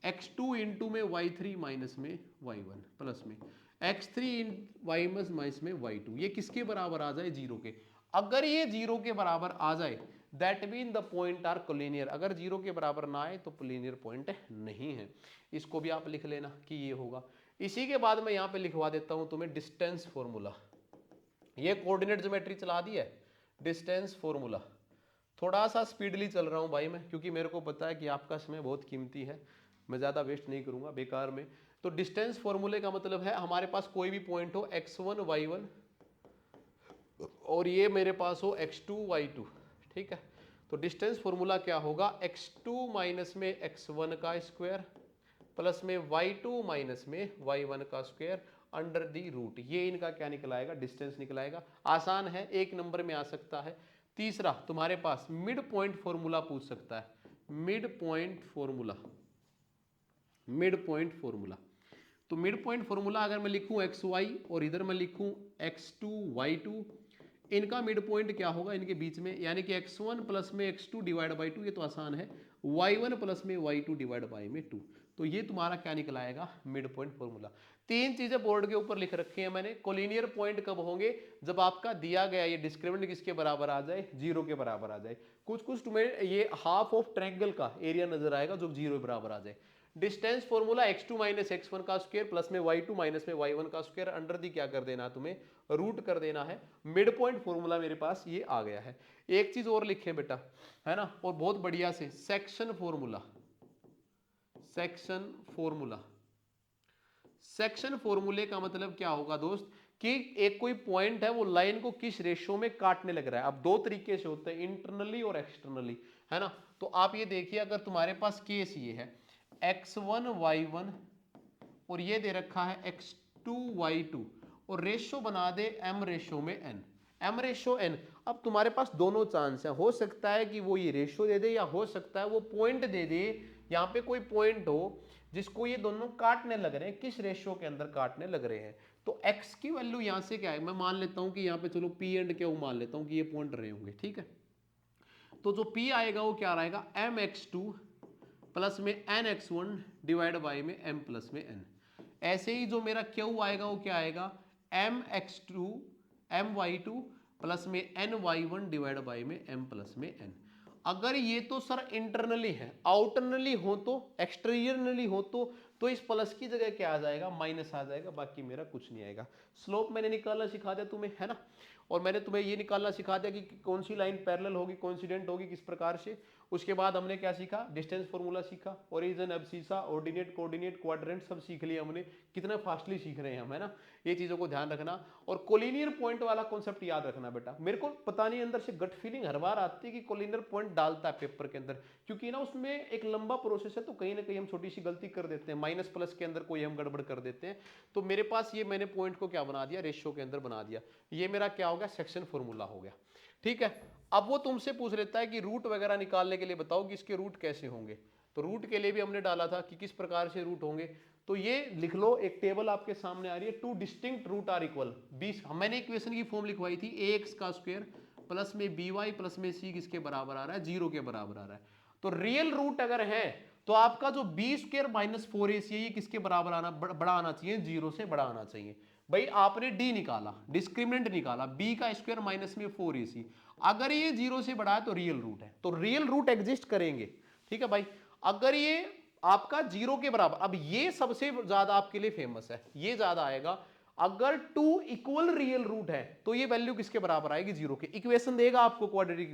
x2 इंटू में y3 माइनस में y1 प्लस में x3 इन y माइनस में y2, ये किसके बराबर आ जाए, जीरो के। अगर ये जीरो के बराबर आ जाए that mean the point are collinear, अगर जीरो के बराबर ना आए तो कोलिनियर पॉइंट नहीं है। इसको भी आप लिख लेना कि ये होगा। इसी के बाद मैं यहाँ पे लिखवा देता हूँ तुम्हें डिस्टेंस फॉर्मूला, ये कोऑर्डिनेट ज्योमेट्री चला दी है, डिस्टेंस फॉर्मूला। थोड़ा सा स्पीडली चल रहा हूँ भाई मैं, क्योंकि मेरे को पता है कि आपका समय बहुत कीमती है, मैं ज़्यादा वेस्ट नहीं करूँगा बेकार में। तो डिस्टेंस फॉर्मूले का मतलब है हमारे पास कोई भी पॉइंट हो x1 y1 और ये मेरे पास हो x2 y2, ठीक है। तो डिस्टेंस फॉर्मूला क्या होगा, x2 माइनस में x1 का स्क्वायर प्लस में y2 माइनस में y1 का स्क्वायर अंडर दी रूट, ये इनका क्या निकलाएगा, डिस्टेंस निकलाएगा। आसान है, एक नंबर में आ सकता है। तीसरा तुम्हारे पास मिड पॉइंट फॉर्मूला पूछ सकता है, mid point formula, mid point formula. तो मिड पॉइंट फॉर्मूला अगर मैं लिखूं एक्स वाई और इधर मैं लिखूं x2 y2, इनका मिड पॉइंट क्या होगा इनके बीच में, यानी कि x1 प्लस में x2 डिवाइड बाई 2, ये तो आसान है, y1 प्लस में y2 डिवाइड बाई में 2। तो ये तुम्हारा क्या निकलाएगा, मिड पॉइंट फॉर्मूला। तीन चीजें बोर्ड के ऊपर लिख रखी है मैंने। कोलिनियर पॉइंट कब होंगे, जब आपका दिया गया ये डिस्क्रिमिनेंट किसके बराबर आ जाए, जीरो के बराबर आ जाए। कुछ कुछ तुम्हें ये हाफ ऑफ ट्रायंगल का एरिया नजर आएगा जो जीरो के बराबर आ जाए। Distance formula x2 minus x1 का स्क्वायर प्लस में y2 माइनस में y1 का स्क्वायर अंडर दी क्या कर देना, तुम्हें रूट कर देना है। मिड पॉइंट फॉर्मूला मेरे पास ये आ गया है। एक चीज और लिखे बेटा, है ना, और बहुत बढ़िया से, section formula, section formula. Section फॉर्मूले का मतलब क्या होगा दोस्त, कि एक कोई पॉइंट है वो लाइन को किस रेशियो में काटने लग रहा है। अब दो तरीके से होते हैं, इंटरनली और एक्सटर्नली, है ना। तो आप ये देखिए, अगर तुम्हारे पास केस ये है x1 y1 और ये दे रखा है x2 y2 और रेशियो बना दे m रेशियो में n, m रेशियो n। अब तुम्हारे पास दोनों चांस है, हो सकता है कि वो ये रेशियो दे दे या हो सकता है वो पॉइंट दे दे। यहाँ पे कोई पॉइंट हो जिसको ये दोनों काटने लग रहे हैं, किस रेशियो के अंदर काटने लग रहे हैं। तो x की वैल्यू यहाँ से क्या है, मैं मान लेता हूँ कि यहाँ पे चलो p एंड क्यू मान लेता हूँ कि ये पॉइंट रहे होंगे, ठीक है। तो जो p आएगा वो क्या रहेगा, mx2 प्लस में nx1 डिवाइड बाई में m प्लस में n। ऐसे ही जो मेरा q आएगा वो क्या आएगा, mx2 my2 प्लस में ny1 डिवाइड बाई में m प्लस में n। अगर ये तो सर इंटरनली है, आउटरनली हो तो, एक्सटर्नली हो तो इस प्लस की जगह क्या आ जाएगा, माइनस आ जाएगा, बाकी मेरा कुछ नहीं आएगा। स्लोप मैंने निकालना सिखा दिया तुम्हें, है ना। और मैंने तुम्हें ये निकालना सिखा दिया कि कौन सी लाइन पैरेलल होगी, कोइंसिडेंट होगी, किस प्रकार से। उसके बाद हमने क्या सीखा, डिस्टेंस फॉर्मूला सीखा, origin, abscissa, ordinate, coordinate, quadrant सब सीख लिया हमने। कितना फास्टली सीख रहे हैं हम, है ना। ये चीजों को ध्यान रखना। और कोलिनियर पॉइंट वाला कॉन्सेप्ट याद रखना बेटा। मेरे को पता नहीं अंदर से गट फीलिंग हर बार आती है कि कोलिनियर पॉइंट डालता है पेपर के अंदर, क्योंकि ना उसमें एक लंबा प्रोसेस है, तो कहीं ना कहीं हम छोटी सी गलती कर देते हैं, माइनस प्लस के अंदर कोई हम गड़बड़ कर देते हैं। तो मेरे पास ये मैंने पॉइंट को क्या बना दिया, रेशियो के अंदर बना दिया। ये मेरा क्या हो गया, सेक्शन फॉर्मूला हो गया, ठीक है। अब वो तुमसे पूछ लेता है कि रूट वगैरह निकालने के लिए बताओ कि इसके रूट कैसे होंगे। तो रूट के लिए भी हमने डाला था कि किस प्रकार से रूट होंगे। तो ये लिख लो, एक टेबल आपके सामने आ रही है, two distinct root are equal 20। मैंने इक्वेशन की फॉर्म लिखवाई थी, ax का स्क्वायर प्लस में by प्लस में c किसके बराबर आ रहा है, जीरो के बराबर आ रहा है। तो रियल रूट अगर है तो आपका जो बी स्क्वायर माइनस 4ac ये किसके बराबर आना, बड़ा आना चाहिए, जीरो से बड़ा आना चाहिए। भाई आपने डी निकाला, डिस्क्रिमिनेंट निकाला, बी का स्क्वायर माइनस में 4ac, अगर ये 0 से बड़ा है तो रियल रूट है, तो रियल रूट एग्जिस्ट करेंगे। ठीक है भाई, अगर ये आपका 0 के बराबर, अब ये सबसे ज्यादा आपके लिए फेमस है, ये ज्यादा आएगा, अगर 2 इक्वल रियल रूट है तो ये वैल्यू किसके बराबर आएगी, 0 के। इक्वेशन देगा आपको, क्वाड्रेटिक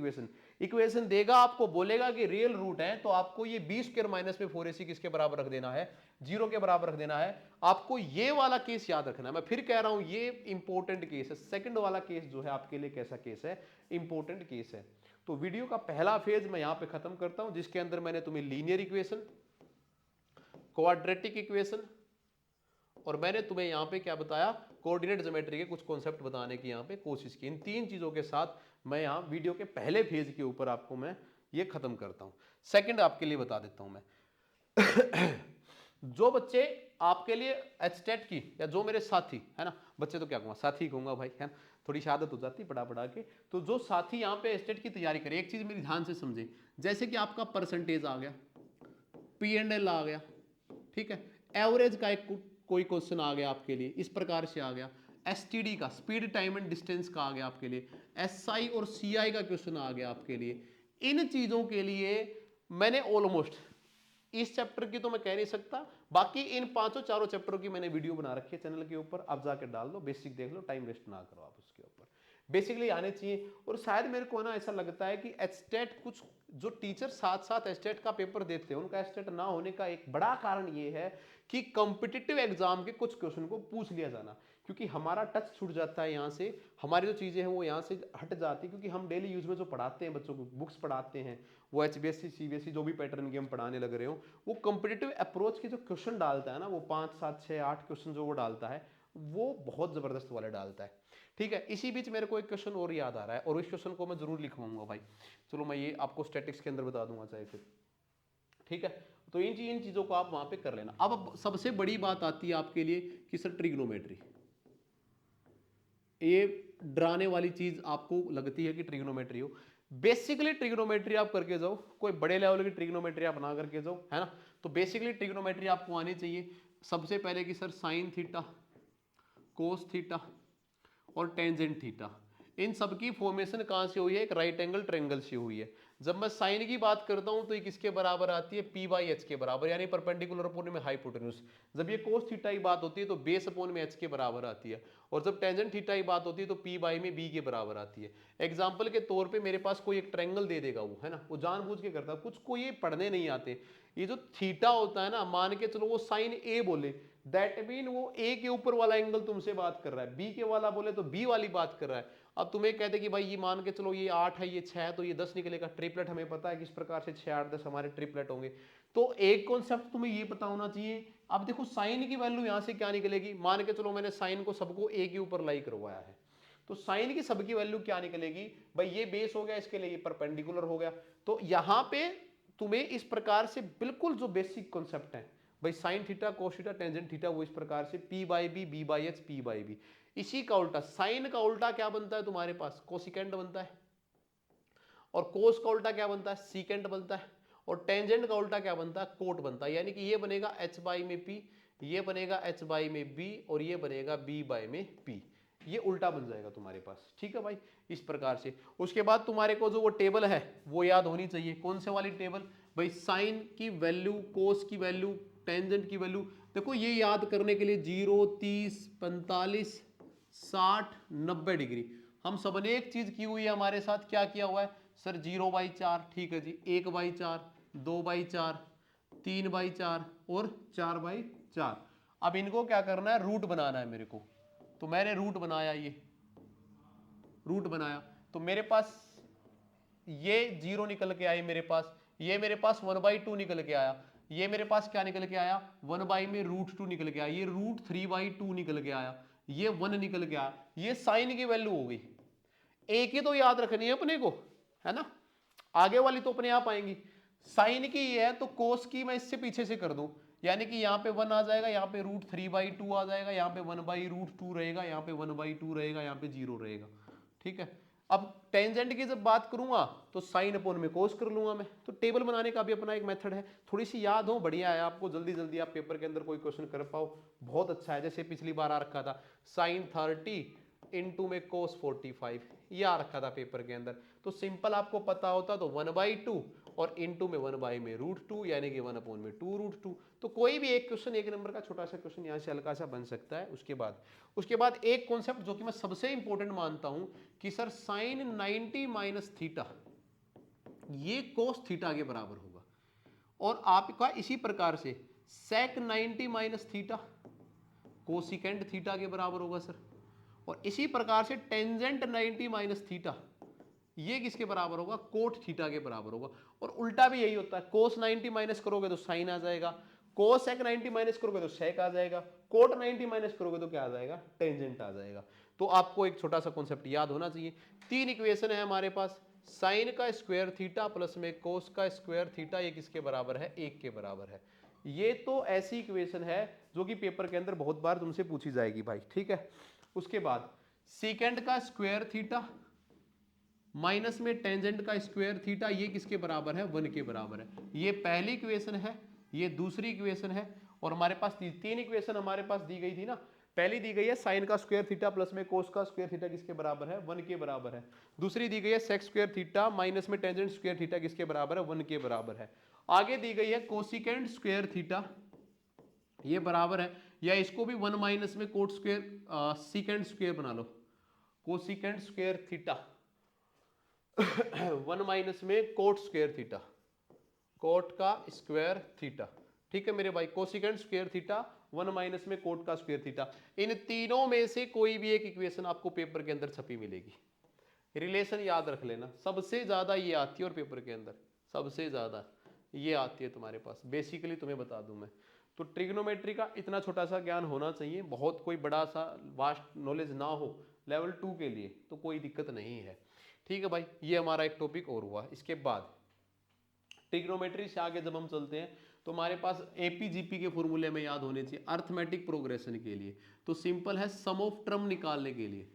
इक्वेशन देगा आपको, बोलेगा कि रियल रूट है, तो आपको ये बी स्क्वायर माइनस में 4ac किसके बराबर रख देना है, 0 के बराबर रख देना है। आपको ये वाला केस याद रखना है, मैं फिर कह रहा हूं ये इंपॉर्टेंट केस है। सेकंड वाला केस जो है आपके लिए कैसा केस है, इंपॉर्टेंट केस है। तो वीडियो का पहला फेज मैं यहां पे खत्म करता हूं, जिसके अंदर मैंने तुम्हें लीनियर इक्वेशन, क्वाड्रेटिक इक्वेशन, और मैंने तुम्हें यहां पे क्या बताया, कोऑर्डिनेट ज्योमेट्री के कुछ कॉन्सेप्ट बताने की यहां पे कोशिश की। इन 3 चीजों के साथ मैं यहां वीडियो के पहले फेज के ऊपर आपको मैं ये खत्म करता हूं। सेकंड आपके लिए बता देता हूं मैं जो बच्चे आपके लिए एचटेट की, या जो मेरे साथी है ना, बच्चे तो क्या कहूंगा, साथी कहूंगा भाई, है ना, थोड़ी आदत हो जाती पढ़ा पढ़ा के, तो जो साथी यहाँ पे एचटेट की तैयारी करे, एक चीज मेरी ध्यान से समझे, जैसे कि आपका परसेंटेज आ गया, P&L आ गया, ठीक है, एवरेज का एक कोई क्वेश्चन आ गया आपके लिए, इस प्रकार से आ गया, एसटीडी का, स्पीड टाइम एंड डिस्टेंस का आ गया आपके लिए, एसआई और सीआई का क्वेश्चन आ गया आपके लिए। इन चीजों के लिए मैंने ऑलमोस्ट, इस चैप्टर की तो मैं कह नहीं सकता, बाकी इन 5 चैप्टरों की मैंने वीडियो बना रखी है चैनल के ऊपर, आप जाकर डाल दो, बेसिक देख लो, टाइम वेस्ट ना करो आप उसके ऊपर, बेसिकली आने चाहिए। और शायद मेरे को ना ऐसा लगता है कि एचटेट, कुछ जो टीचर साथ साथ एचटेट का पेपर देते हैं, उनका एचटेट ना होने का एक बड़ा कारण ये है कि कॉम्पिटिटिव एग्जाम के कुछ क्वेश्चन को पूछ लिया जाना, क्योंकि हमारा टच छूट जाता है यहाँ से, हमारी जो चीजें हैं वो यहाँ से हट जाती है, क्योंकि हम डेली यूज में जो पढ़ाते हैं बच्चों को, बुक्स पढ़ाते हैं, वो HBSC CBSE जो भी पैटर्न की हम पढ़ाने लग रहे हो, वो कॉम्पिटिटिव अप्रोच के जो क्वेश्चन डालता है ना, वो 5 7 6 8 क्वेश्चन जो वो डालता है, वो बहुत जबरदस्त वाले डालता है। ठीक है, इसी बीच मेरे को एक क्वेश्चन और याद आ रहा है, और इस क्वेश्चन को मैं जरूर लिखवाऊंगा भाई, चलो मैं ये आपको स्टैटिक्स के अंदर बता दूंगा चाहे फिर, ठीक है। तो इन चीजों को आप वहां पे कर लेना। अब सबसे बड़ी बात आती है आपके लिए कि सर ट्रिग्नोमेट्री, ये डराने वाली चीज आपको लगती है कि ट्रिग्नोमेट्री हो, बेसिकली ट्रिग्नोमेट्री आप करके जाओ, कोई बड़े लेवल की ट्रिग्नोमेट्री आप ना करके जाओ, है ना। तो बेसिकली ट्रिग्नोमेट्री आपको आनी चाहिए सबसे पहले कि sir sine theta, cos theta और टेंजेंट थीटा, इन सब की फॉर्मेशन कहां से हुई है, एक राइट एंगल ट्रायंगल से हुई है। जब मैं साइन की बात करता हूं तो ये किसके बराबर आती है, P/H के बराबर, यानी परपेंडिकुलर अपोन में हाइपोटेन्यूज। जब ये कोस थीटा की बात होती है तो बेस अपोन में H के बराबर आती है, और जब टेंजेंट थीटा की बात होती है तो P/B के बराबर आती है। एग्जाम्पल के तौर पर मेरे पास कोई एक ट्रायंगल दे देगा वो, है ना, वो जानबूझ के करता है, कुछ को ये पढ़ने नहीं आते, ये जो थीटा होता है ना, मान के चलो वो साइन A बोले, दैट मीन वो A के ऊपर वाला एंगल तुमसे बात कर रहा है, B के वाला बोले तो B वाली बात कर रहा है। अब तुम्हें कहते कि भाई ये मान के चलो ये 8 है, ये 6 है, तो ये 10 निकलेगा, ट्रिपलेट हमें पता है किस प्रकार से 6 8 10 हमारे ट्रिपलेट होंगे। तो एक कॉन्सेप्ट तुम्हें ये पता होना चाहिए। अब देखो साइन की वैल्यू यहां से क्या निकलेगी, मान के चलो मैंने साइन को सबको A के ऊपर लाई करवाया है, तो साइन की सबकी वैल्यू क्या निकलेगी भाई, ये बेस हो गया, इसके लिए ये परपेंडिकुलर हो गया। तो यहां पे तुम्हें इस प्रकार से बिल्कुल जो बेसिक कॉन्सेप्ट है भाई, sine theta cos theta tangent theta, वो इस प्रकार से P/B B/H P/B। इसी का उल्टा, साइन का उल्टा क्या बनता है तुम्हारे पास, कोसिकेंड बनता है, और कोस का उल्टा क्या बनता है, सीकेंड बनता है, और टेंजेंट का उल्टा क्या बनता है, कोट बनता है। यानी कि ये बनेगा H/ में P, ये बनेगा H/ में B, और ये बनेगा B/ में P, ये उल्टा बन जाएगा तुम्हारे पास। ठीक है भाई, इस प्रकार से। उसके बाद तुम्हारे को जो वो टेबल है वो याद होनी चाहिए, कौन से वाली टेबल भाई, साइन की वैल्यू, कोस की वैल्यू, टेंजेंट की वैल्यू। देखो ये याद करने के लिए 0 30 45 60 90 डिग्री, हम सबने एक चीज की हुई है हमारे साथ, क्या किया हुआ है सर, 0/4, ठीक है जी, 1/4, 2/4, 3/4 और 4/4। अब इनको क्या करना है, रूट बनाना है मेरे को, तो मैंने रूट बनाया, ये रूट बनाया, तो मेरे पास ये 0 निकल के आई मेरे पास, ये मेरे पास 1/2 निकल के आया, ये मेरे पास क्या निकल के आया, 1 में √2 निकल के आया, ये √3/2 निकल के आया, ये 1 निकल के आया, ये साइन की वैल्यू हो गई। एक ही तो याद रखनी है अपने को, है ना, आगे वाली तो अपने आप आएंगी। साइन की ये है तो कोस की मैं इससे पीछे से कर दूं, यानी कि यहाँ पे 1 आ जाएगा, यहाँ पे √3/2 आ जाएगा, यहाँ पे 1/√2 रहेगा, यहाँ पे 1/2 रहेगा, यहाँ पे 0 रहेगा। ठीक है, अब टेंजेंट की जब बात करूंगा तो साइन अपॉन में कोस कर लूंगा मैं। तो टेबल बनाने का भी अपना एक मेथड है, थोड़ी सी याद हो बढ़िया है, आपको जल्दी जल्दी आप पेपर के अंदर कोई क्वेश्चन कर पाओ बहुत अच्छा है। जैसे पिछली बार आ रखा था साइन 30 इंटू में कोस 45, ये आ रखा था पेपर के अंदर। तो सिंपल आपको पता होता तो 1/2 और इंटू में 1 में √2 यानी कि 1 अपॉन में 2√2। तो कोई भी एक क्वेश्चन एक नंबर का छोटा सा क्वेश्चन यहाँ से हल्का सा बन सकता है। उसके बाद एक कॉन्सेप्ट जो कि मैं सबसे इंपॉर्टेंट मानता हूं कि सर साइन 90 माइनस थीटा ये कोस थीटा के बराबर होगा, और आपका इसी प्रकार से सेक 90 माइनस थीटा कोसिकेंट थीटा के बराबर होगा सर, और इसी प्रकार से टेंजेंट 90 माइनस थीटा ये किसके बराबर होगा, कोट थीटा के बराबर होगा। और उल्टा भी यही होता है, कोस 90 माइनस करोगे तो साइन आ जाएगा, कोस सेक 90 माइनस करोगे तो सेक आ जाएगा, कोट 90 माइनस करोगे तो क्या आ जाएगा, टेंजेंट आ जाएगा। तो आपको एक छोटा सा कॉन्सेप्ट याद होना चाहिए। 3 इक्वेशन है हमारे पास, साइन का स्क्वायर थीटा प्लस में कोस का स्क्वायर थीटा ये किसके बराबर है, 1 के बराबर है। ये तो ऐसी इक्वेशन है जो कि पेपर के अंदर बहुत बार तुमसे पूछी जाएगी भाई, ठीक है। उसके बाद सीकेंड का स्क्वायर थीटा माइनस में टेंजेंट का स्क्वायर थीटा ये किसके बराबर है, 1 के बराबर है। ये पहली इक्वेशन है, ये दूसरी इक्वेशन है, और हमारे पास 3 इक्वेशन हमारे पास दी गई थी ना। पहली दी गई है साइन का स्क्वायर थीटा प्लस में कोस का स्क्वायर थीटा किसके बराबर है, 1 के बराबर है। दूसरी दी गई है सेक स्क्वायर थीटा माइनस में टेंजेंट स्क्वायर थीटा किसके बराबर है, 1 के बराबर है। आगे दी गई है कोसिकेंट स्क्वायर थीटा ये बराबर है, या इसको भी 1 माइनस में कोट स्क्वायर सीकेंट स्क्वायर बना लो, कोसिकेंट स्क्वायर थीटा 1 माइनस में कोट स्क्वायर थीटा, कोट का स्क्वायर थीटा, ठीक है मेरे भाई। कोसिकेंट स्क्वायर थीटा 1 माइनस में कोट का स्क्वायर थीटा। इन तीनों में से कोई भी एक इक्वेशन आपको पेपर के अंदर छपी मिलेगी। रिलेशन याद रख लेना, सबसे ज्यादा ये आती है, और पेपर के अंदर सबसे ज्यादा ये आती है तुम्हारे पास। बेसिकली तुम्हें बता दूं मैं, तो ट्रिग्नोमेट्री का इतना छोटा सा ज्ञान होना चाहिए, बहुत कोई बड़ा सा वास्ट नॉलेज ना हो लेवल 2 के लिए तो कोई दिक्कत नहीं है, ठीक है भाई। ये हमारा एक टॉपिक और हुआ। इसके बाद ट्रिग्नोमेट्री से आगे जब हम चलते हैं तो हमारे पास एपीजीपी के फॉर्मूले में याद होने चाहिए अर्थमेटिक प्रोग्रेशन के लिए। तो सिंपल है, सम ऑफ टर्म निकालने के लिए,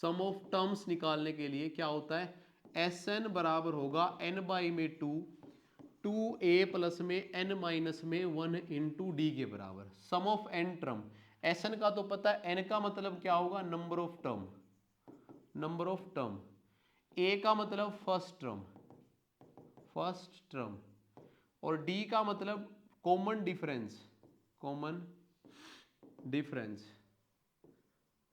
सम ऑफ टर्म्स निकालने के लिए क्या होता है, एस एन बराबर होगा एन बाई में 2 ए प्लस में एन माइनस में 1 इंटू डी के बराबर। Sum of n term, s n का तो पता है, एन का मतलब क्या होगा, number of term, number of term. A का मतलब फर्स्ट टर्म, फर्स्ट टर्म, और डी का मतलब कॉमन डिफरेंस, कॉमन डिफरेंस।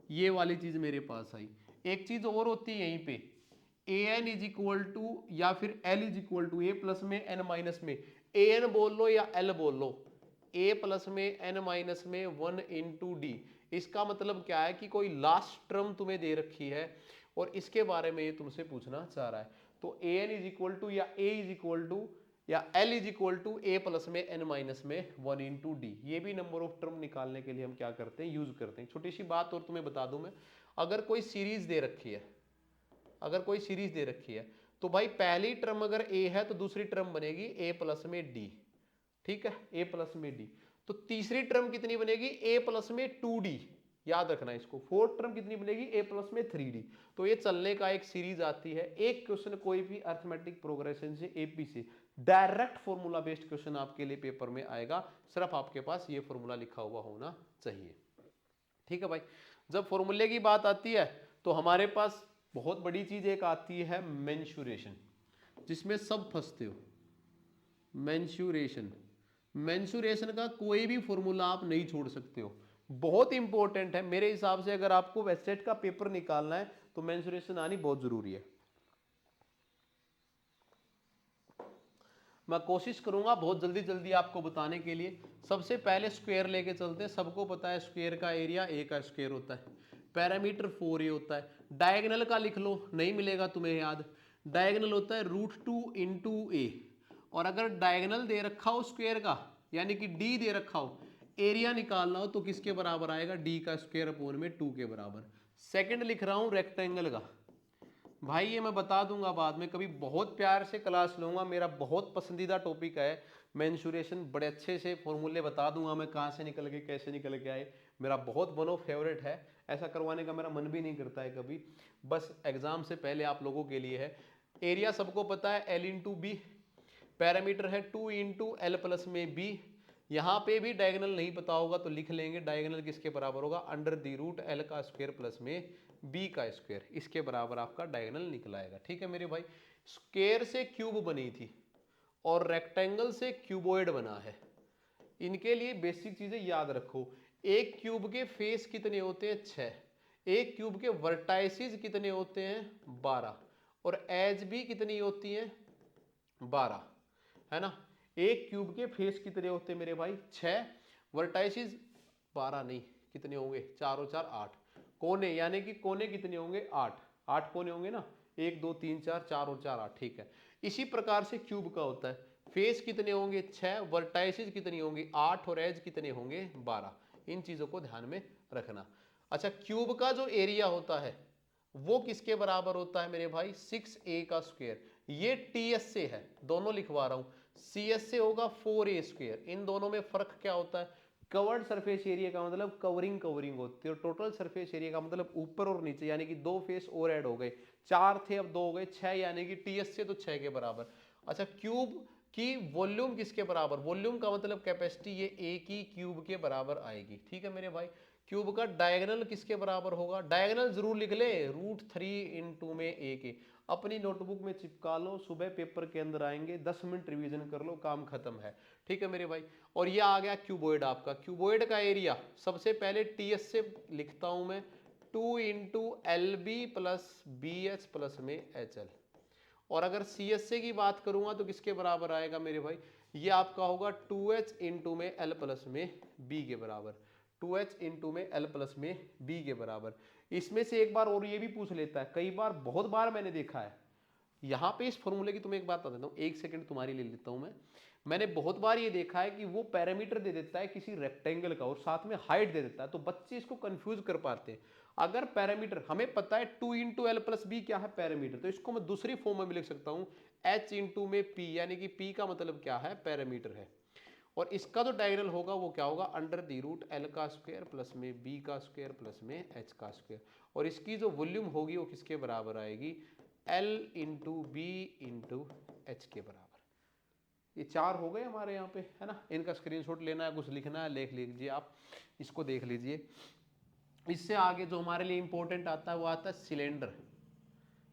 ये वाली चीज मेरे पास आई। एक चीज और होती है यहीं पे, a n is equal to या फिर l is equal to a plus में एन माइनस में, ए एन बोल लो या एल बोल लो, ए प्लस में एन माइनस में 1 इंटू डी। इसका मतलब क्या है कि कोई लास्ट टर्म तुम्हें दे रखी है और इसके बारे में ये तुमसे पूछना चाह रहा है। तो a n is equal to या ए इज इक्वल टू या l is equal to a plus में एन माइनस में 1 इंटू डी। ये भी नंबर ऑफ टर्म निकालने के लिए हम क्या करते हैं, यूज करते हैं। छोटी सी बात और तुम्हें बता दूं मैं, अगर कोई सीरीज दे रखी है, अगर कोई सीरीज दे रखी है तो भाई पहली टर्म अगर ए है तो दूसरी टर्म बनेगी ए प्लस में डी, ठीक है, ए प्लस में डी। तो तीसरी टर्म कितनी बनेगी, ए प्लस में 2d, याद रखना इसको। फोर्थ टर्म कितनी बनेगी, ए प्लस में 3d। तो ये चलने का एक सीरीज आती है। एक क्वेश्चन कोई भी अर्थमेटिक प्रोग्रेशन से एपी से डायरेक्ट फॉर्मूला बेस्ड क्वेश्चन आपके लिए पेपर में आएगा, सिर्फ आपके पास ये फॉर्मूला लिखा हुआ होना चाहिए, ठीक है भाई। जब फॉर्मूले की बात आती है तो हमारे पास बहुत बड़ी चीज एक आती है मेंसुरेशन, जिसमें सब फंसते हो। मेंसुरेशन, मेंसुरेशन का कोई भी फॉर्मूला आप नहीं छोड़ सकते हो, बहुत इंपॉर्टेंट है मेरे हिसाब से। अगर आपको वेस्टेट का पेपर निकालना है तो मेंसुरेशन आनी बहुत जरूरी है। मैं कोशिश करूंगा बहुत जल्दी जल्दी आपको बताने के लिए। सबसे पहले स्क्वायर लेके चलते हैं। सबको पता है स्क्वायर का एरिया ए का स्क्वायर होता है, पैरामीटर 4 ए होता है। डायगोनल का लिख लो, नहीं मिलेगा तुम्हें याद। डायगोनल होता है √2 इंटू ए, और अगर डायगोनल दे रखा हो स्क्वायर का यानी कि डी दे रखा हो, एरिया निकालना हो तो किसके बराबर आएगा, डी का स्क्वायर अपॉन में 2 के बराबर। सेकंड लिख रहा हूं रेक्टेंगल का, भाई ये मैं बता दूंगा बाद में, कभी बहुत प्यार से क्लास लूंगा, मेरा बहुत पसंदीदा टॉपिक है। मेंसुरेशन बड़े अच्छे से फॉर्मूले बता दूंगा मैं, कहाँ से निकल के कैसे निकल के आए। मेरा बहुत वन ऑफ फेवरेट है, ऐसा करवाने का मेरा मन भी नहीं करता है कभी, बस एग्जाम से पहले आप लोगों के लिए है। एरिया सबको पता है L इंटू बी, पैरामीटर है 2 इंटू एल प्लस में बी। यहाँ पे भी डायगोनल नहीं पता होगा तो लिख लेंगे, डायगोनल किसके बराबर होगा, अंडर द रूट एल का स्क्वायर प्लस में बी का स्क्वायर, इसके बराबर आपका डायगोनल निकल आएगा। ठीक है मेरे भाई, स्क्वायर से क्यूब बनी थी और रेक्टेंगल से क्यूबॉइड बना है, इनके लिए बेसिक चीजें याद रखो। एक क्यूब के फेस कितने होते हैं, 6। एक क्यूब के वर्टाइसिस कितने होते हैं, 12। और एज भी कितनी होती है, 12, है ना। एक क्यूब के फेस कितने होते हैं मेरे भाई, 6। वर्टाइसिस 12 नहीं, कितने होंगे, 4 और 4 8। कोने यानी कि कोने कितने होंगे, 8। 8 कोने होंगे ना, 1 2 3 4, 4 और 4 8, ठीक है। इसी प्रकार से क्यूब का होता है, फेस कितने होंगे, 6, वर्टाइसिस कितनी होंगी, 8, और एज कितने होंगे, 12। इन चीजों को ध्यान में रखना। अच्छा, क्यूब का जो एरिया होता है वो किसके बराबर होता है मेरे भाई, 6a का स्क्वायर। ये ts से है, दोनों लिखवा रहा हूं। cs से होगा 4a स्क्वायर। इन दोनों में फर्क क्या होता है, कवर्ड सरफेस एरिया का मतलब कवरिंग होती है, और टोटल सरफेस एरिया का मतलब ऊपर और नीचे, यानी कि 2 फेस और ऐड हो गए, 4 थे अब 2 हो गए 6, यानी कि ts से तो 6 के बराबर। अच्छा, क्यूब की वॉल्यूम किसके बराबर, वॉल्यूम का मतलब कैपेसिटी, ये a की क्यूब के बराबर आएगी। ठीक है मेरे भाई, क्यूब का डायगोनल किसके बराबर होगा, डायगोनल जरूर लिख ले, √3 इंटू में a के। अपनी नोटबुक में चिपका लो, सुबह पेपर के अंदर आएंगे, 10 मिनट रिवीजन कर लो, काम खत्म है। ठीक है मेरे भाई, और ये आ गया क्यूबॉइड आपका। क्यूबॉइड का एरिया सबसे पहले ts से लिखता हूं मैं, 2 into l b plus b h plus में HL। और अगर CSA की बात करूंगा तो किसके बराबर आएगा मेरे भाई, ये आपका होगा 2H इंटू में L प्लस में B के बराबर, 2H इंटू में L प्लस में B के बराबर। इसमें से एक बार और ये भी पूछ लेता है, कई बार, बहुत बार मैंने देखा है। यहाँ पे इस फॉर्मूले की तुम्हें एक बात बता देता हूँ, 1 सेकंड तुम्हारी ले लेता हूँ मैं। मैंने बहुत बार ये देखा है कि वो पैरामीटर दे देता है किसी रेक्टेंगल का और साथ में हाइट दे देता है, तो बच्चे इसको कंफ्यूज कर पाते हैं। अगर पैरामीटर हमें पता है 2 इंटू एल प्लस बी क्या है पैरामीटर, तो इसको मैं दूसरी फॉर्म में भी लिख सकता हूँ, h इंटू में p, यानी कि p का मतलब क्या है, पैरामीटर है। और इसका जो डायगोनल होगा वो क्या होगा, अंडर द रूट एल का स्क्वायर प्लस में b का स्क्वायर प्लस में h का स्क्वायर। और इसकी जो वॉल्यूम होगी वो किसके बराबर आएगी, L into b into h के बराबर। ये 4 हो गए हमारे यहाँ पे, है ना। इनका स्क्रीनशॉट लेना है, कुछ लिखना है, लिख लीजिए आप, इसको देख लीजिए। इससे आगे जो हमारे लिए इंपॉर्टेंट आता है वो आता है सिलेंडर।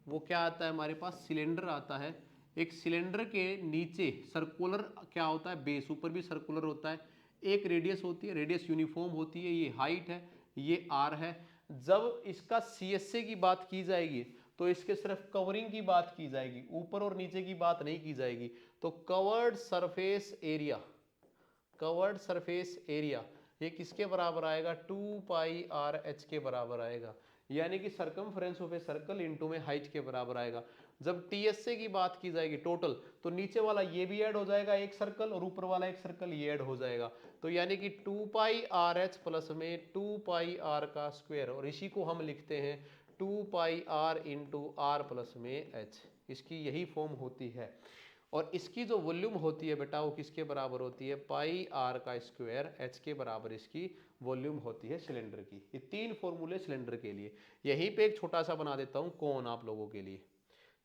वो क्या आता है हमारे पास, सिलेंडर आता है। एक सिलेंडर के नीचे सर्कुलर क्या होता है, बेस, ऊपर भी सर्कुलर होता है, एक रेडियस होती है, रेडियस यूनिफॉर्म होती है, ये हाइट है, ये आर है। जब इसका CSA की बात की जाएगी तो इसके सिर्फ कवरिंग की बात की जाएगी, ऊपर और नीचे की बात नहीं की जाएगी। तो curved surface area, curved surface area ये किसके बराबर आएगा, 2πRH के बराबर आएगा, यानी कि circumference of a circle into में हाइट के बराबर आएगा। जब TSA की बात की जाएगी टोटल, तो नीचे वाला ये भी ऐड हो जाएगा एक सर्कल, और ऊपर वाला एक सर्कल ये ऐड हो जाएगा, तो यानी कि 2πRH प्लस में 2πR का स्क्वायर, और इसी को हम लिखते हैं 2πR इंटू R प्लस में H। इसकी यही फॉर्म होती है। और इसकी जो वॉल्यूम होती है बेटा वो किसके बराबर होती है, πR का स्क्वायर, H के बराबर इसकी वॉल्यूम होती है सिलेंडर की। ये 3 फॉर्मूले सिलेंडर के लिए। यहीं पे एक छोटा सा बना देता हूँ कौन आप लोगों के लिए,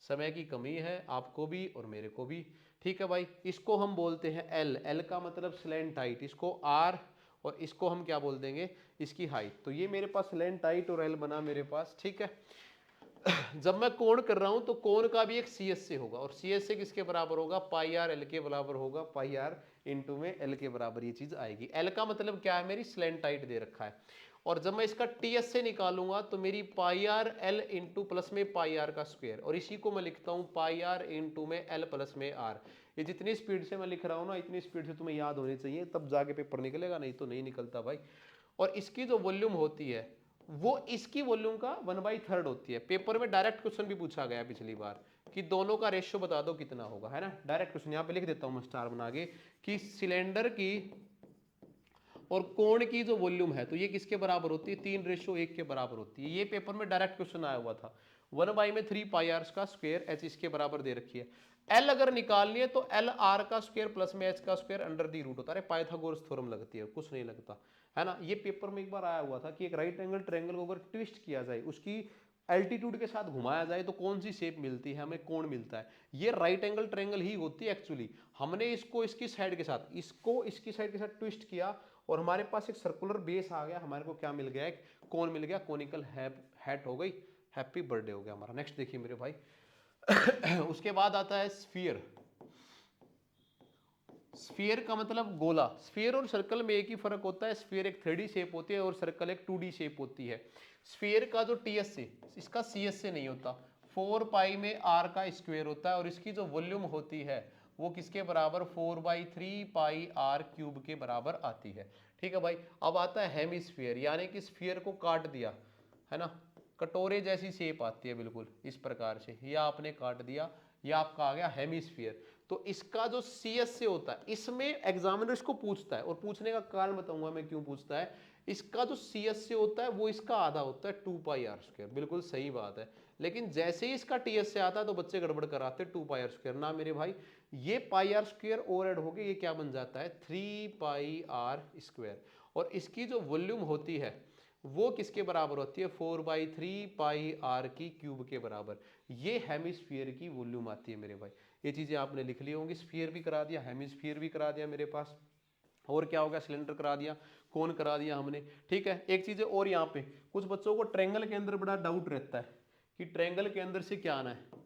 समय की कमी है आपको भी और मेरे को भी। ठीक है भाई, इसको हम बोलते हैं L, L का मतलब स्लैंट हाइट, इसको R, और इसको हम क्या बोल देंगे, इसकी हाइट। तो ये मेरे पास स्लैंट हाइट और L बना मेरे पास। ठीक है, जब मैं कोण कर रहा हूं तो कोण का भी एक CSA होगा, और CSA किसके बराबर होगा, πR L के बराबर होगा, πR इंटू में L के बराबर ये चीज आएगी। L का मतलब क्या है, मेरी स्लैंट हाइट दे रखा है। और जब मैं इसका TSA निकालूंगा तो मेरी πR L इंटू प्लस में πR का स्क्वायर, और इसी को मैं लिखता हूँ πR इंटू में L प्लस में R। ये जितनी स्पीड से मैं लिख रहा हूँ ना, इतनी स्पीड से तुम्हें याद होनी चाहिए, तब जाके पेपर निकलेगा, नहीं तो नहीं निकलता भाई। और इसकी जो वॉल्यूम होती है वो इसकी वॉल्यूम का 1/3 होती है। पेपर में डायरेक्ट क्वेश्चन भी पूछा गया पिछली बार कि दोनों का रेशियो बता दो कितना होगा, है ना। डायरेक्ट क्वेश्चन यहाँ पे लिख देता हूँ मैं स्टार बना के, कि सिलेंडर की और कोण की जो वॉल्यूम है तो ये किसके बराबर होती है, 3:1 के बराबर होती है। ये पेपर में डायरेक्ट क्वेश्चन आया हुआ था। 1/3 πR का स्क्वायर, H इसके बराबर दे रखी है। एल अगर निकालनी है तो एल आर का स्क्वायर प्लस में एच का स्क्वायर अंडर दी रूट होता है। अरे पाइथागोरस थ्योरम लगती है, कुछ नहीं लगता है ना। ये पेपर में एक बार आया हुआ था कि एक राइट एंगल ट्रायंगल को अगर ट्विस्ट किया जाए, उसकी एल्टीट्यूड के साथ घुमाया जाए तो कौन सी शेप मिलती है, हमें कोण मिलता है। ये राइट एंगल ट्रायंगल ही होती है एक्चुअली। हमने इसको इसकी साइड के साथ, इसको इसकी साइड के साथ ट्विस्ट किया और हमारे पास एक सर्कुलर बेस आ गया, हमारे को क्या मिल गया, एक कोण मिल गया, कोनिकल हैट हो गई, हैप्पी बर्थडे हो गया हमारा। नेक्स्ट देखिए मेरे भाई उसके बाद आता है स्फीयर। स्फीयर का मतलब गोला। स्फीयर और सर्कल में एक ही फर्क होता है, स्फीयर एक 3D शेप होती है और सर्कल एक 2D शेप होती है। स्फीयर का जो टीएस से, इसका सीएस से नहीं होता, 4 पाई में आर का स्क्वायर होता है और इसकी जो वॉल्यूम होती है वो किसके बराबर, 4/3 पाई आर क्यूब के बराबर आती है। ठीक है भाई। अब आता है हेमिस्फीयर, यानी कि स्फीयर को काट दिया है ना, कटोरे जैसी शेप आती है बिल्कुल इस प्रकार से, या आपने काट दिया, या आपका आ गया हेमिस्फीयर। तो इसका जो सीएस से होता है, इसमें एग्जामिनर इसको पूछता है और पूछने का कारण बताऊंगा मैं क्यों पूछता है। इसका जो सीएस से होता है वो इसका आधा होता है 2 पाई आर स्क्वायर, बिल्कुल सही बात है। लेकिन जैसे ही इसका टीएस से आता है तो बच्चे गड़बड़ कराते 2 पाई आर स्क्वायर ना मेरे भाई, ये पाई आर स्क्वायर और ऐड होके ये क्या बन जाता है 3 पाई आर स्क्वायर। और इसकी जो वॉल्यूम होती है वो किसके बराबर होती है, 4/3 पाई आर की क्यूब के बराबर। ये हेमिस्फीयर की वॉल्यूम आती है मेरे भाई। ये चीजें आपने लिख ली होंगी, स्फीयर भी करा दिया, हेमिस्फीयर भी करा दिया मेरे पास, और क्या हो गया, सिलेंडर करा दिया, कोन करा दिया हमने। ठीक है। एक चीज और यहाँ पे कुछ बच्चों को ट्रायंगल के अंदर बड़ा डाउट रहता है कि ट्रायंगल के अंदर से क्या आना है।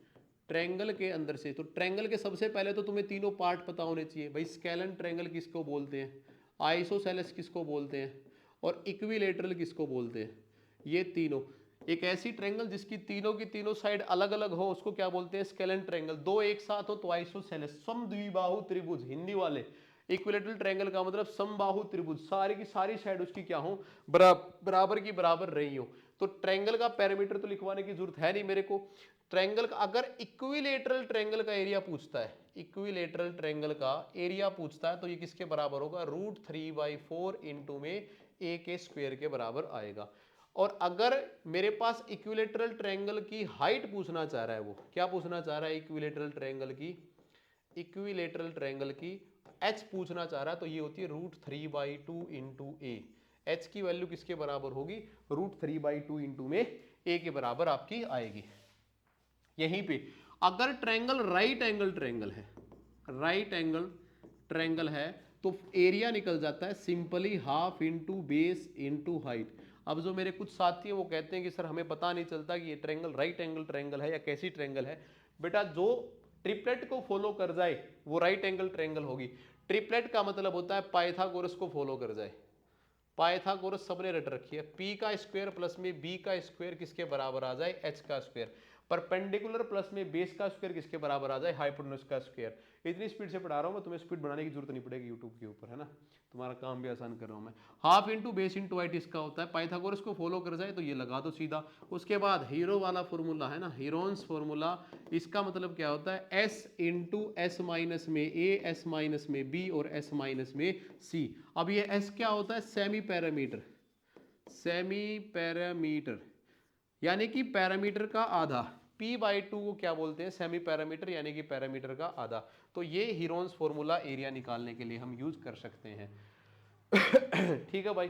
ट्रायंगल के अंदर से, तो ट्रायंगल के सबसे पहले तो तुम्हें तीनों पार्ट पता होने चाहिए भाई। स्केलन ट्रायंगल किसको बोलते हैं, आइसोसेलेस किसको बोलते हैं, और इक्विलेटरल किसको बोलते हैं। ये तीनों, एक ऐसी ट्रायंगल जिसकी तीनों की तीनों साइड अलग अलग हो उसको क्या बोलते हैं, स्केलन ट्रायंगल। दो एक साथ हो तो आइसोसेलेस। समद्विबाहु त्रिभुज हिंदी वाले, इक्विलेटरल ट्रायंगल का मतलब समबाहु त्रिभुज, सारी की सारी साइड उसकी क्या हो, बराबर की बराबर रही हो। तो ट्रायंगल का पैरामीटर तो लिखवाने की जरूरत है नहीं मेरे को। ट्रायंगल का अगर इक्विलेटरल ट्रायंगल का एरिया पूछता है, इक्विलेटरल ट्रायंगल का एरिया पूछता है तो ये किसके बराबर होगा, √3/4 इंटू में ए के स्क्वायर के बराबर आएगा। और अगर मेरे पास इक्विलेटरल ट्रायंगल की हाइट पूछना चाह रहा है, वो क्या पूछना चाह रहा है, इक्विलेटरल ट्रायंगल की, इक्विलेटरल ट्रायंगल की एच पूछना चाह रहा है तो ये होती है √3/2 इंटू ए। एच की वैल्यू किसके बराबर होगी, √3/2 इंटू में ए के बराबर आपकी आएगी। यहीं पे अगर ट्रायंगल राइट एंगल ट्रायंगल है, राइट एंगल ट्रायंगल है तो एरिया निकल जाता है simply half into base into height. अब जो मेरे कुछ साथी हैं वो कहते हैं कि सर हमें पता नहीं चलता कि ये ट्रायंगल राइट एंगल ट्रायंगल है या कैसी ट्रायंगल है। बेटा जो ट्रिपलेट को फॉलो कर जाए वो राइट एंगल ट्रायंगल होगी। ट्रिपलेट का मतलब होता है पाइथागोरस को फॉलो कर जाए। पाइथागोरस सबने रट रखी है, पी का स्क्वायर प्लस में बी का स्क्वायर किसके बराबर आ जाए, एच का स्क्वायर। परपेंडिकुलर प्लस में बेस का स्क्वायर किसके बराबर आ जाए, हाइपोटेन्यूज का स्क्वायर। इतनी स्पीड से पढ़ा रहा हूं मैं, तुम्हें स्पीड बढ़ाने की जरूरत नहीं पड़ेगी यूट्यूब के ऊपर, है ना, तुम्हारा काम भी आसान कर रहा हूं मैं। Half into base into height इसका होता है, पाइथागोरस को फॉलो कर जाए तो ये लगा दो सीधा। उसके बाद हीरो वाला फॉर्मूला है ना, हीरोन्स फॉर्मूला, इसका मतलब क्या होता है, एस इंटू एस माइनस में ए, एस माइनस में बी और एस माइनस में सी। अब ये एस क्या होता है, सेमी पैरामीटर, सेमी पैरामीटर यानी कि पैरामीटर का आधा। p/2 को क्या बोलते हैं, सेमी पैरामीटर यानी कि पैरामीटर का आधा। तो ये हीरोन्स फॉर्मूला एरिया निकालने के लिए हम यूज कर सकते हैं। ठीक है भाई।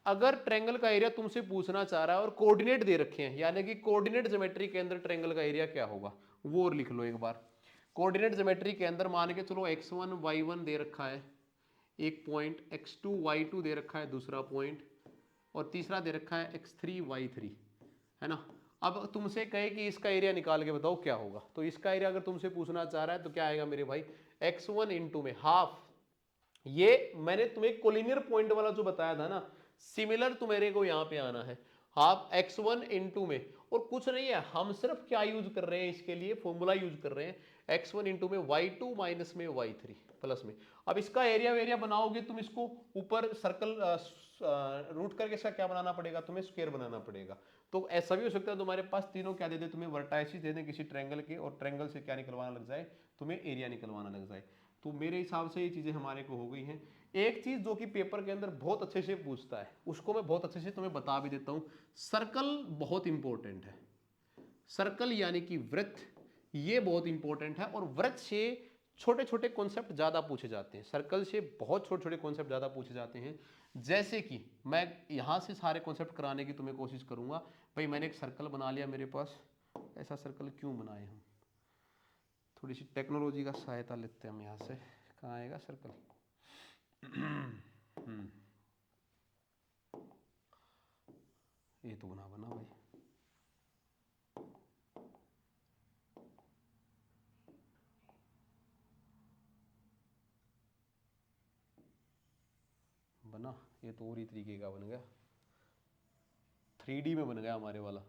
अगर ट्रायंगल का एरिया तुमसे पूछना चाह रहा है और कोऑर्डिनेट दे रखे हैं, यानी कि कोऑर्डिनेट ज्योमेट्री के अंदर ट्रायंगल का एरिया क्या होगा वो और लिख लो एक बार। कोऑर्डिनेट ज्योमेट्री के अंदर मान के चलो x1 y1 दे रखा है एक पॉइंट, x2 y2 दे रखा है दूसरा पॉइंट, और तीसरा दे रखा है x3 y3, है ना। अब तुमसे कहे कि इसका एरिया निकाल के बताओ क्या होगा, तो इसका एरिया अगर तुमसे पूछना चाह रहा है तो क्या आएगा मेरे भाई, x1 इंटू में हाफ, ये मैंने तुम्हें कोलिनियर पॉइंट वाला जो बताया था ना, सिमिलर तुम्हारे को यहां पे आना है, हाफ x1 इंटू में, और कुछ नहीं है, हम सिर्फ क्या यूज कर रहे हैं इसके लिए, फॉर्मूला यूज कर रहे हैं, x1 इंटू में y2 माइनस में y3 प्लस में। अब इसका एरिया वेरिया बनाओगे तुम, इसको ऊपर सर्कल रूट करके इसका क्या बनाना पड़ेगा, तुम्हें स्क्वायर बनाना पड़ेगा। तो ऐसा भी हो सकता है तुम्हारे पास तीनों क्या दे दे, तुम्हें वर्टाइसिस दे दे किसी ट्रायंगल के, और ट्रायंगल से क्या निकलवाना लग जाए, तुम्हें एरिया निकलवाना लग जाए। तो मेरे हिसाब से ये चीजें हमारे को हो गई हैं। एक चीज जो कि पेपर के अंदर बहुत अच्छे से पूछता है, उसको मैं बहुत अच्छे से तुम्हें बता भी देता हूं। सर्कल बहुत इंपॉर्टेंट है। सर्कल यानी कि वृत्त, ये बहुत इंपॉर्टेंट है। और वृत्त से छोटे छोटे कॉन्सेप्ट ज्यादा पूछे जाते हैं, सर्कल से बहुत छोटे छोटे कॉन्सेप्ट ज्यादा पूछे जाते हैं। जैसे कि मैं यहां से सारे कॉन्सेप्ट कराने की तुम्हें कोशिश करूंगा। भाई मैंने एक सर्कल बना लिया मेरे पास, ऐसा सर्कल क्यों बनाए हम, थोड़ी सी टेक्नोलॉजी का सहायता लेते हैं हम। यहाँ से कहाँ आएगा सर्कल, ये तो बना बना भाई, बना, ये तो और ही तरीके का बन गया, 3D में बन गया हमारे वाला।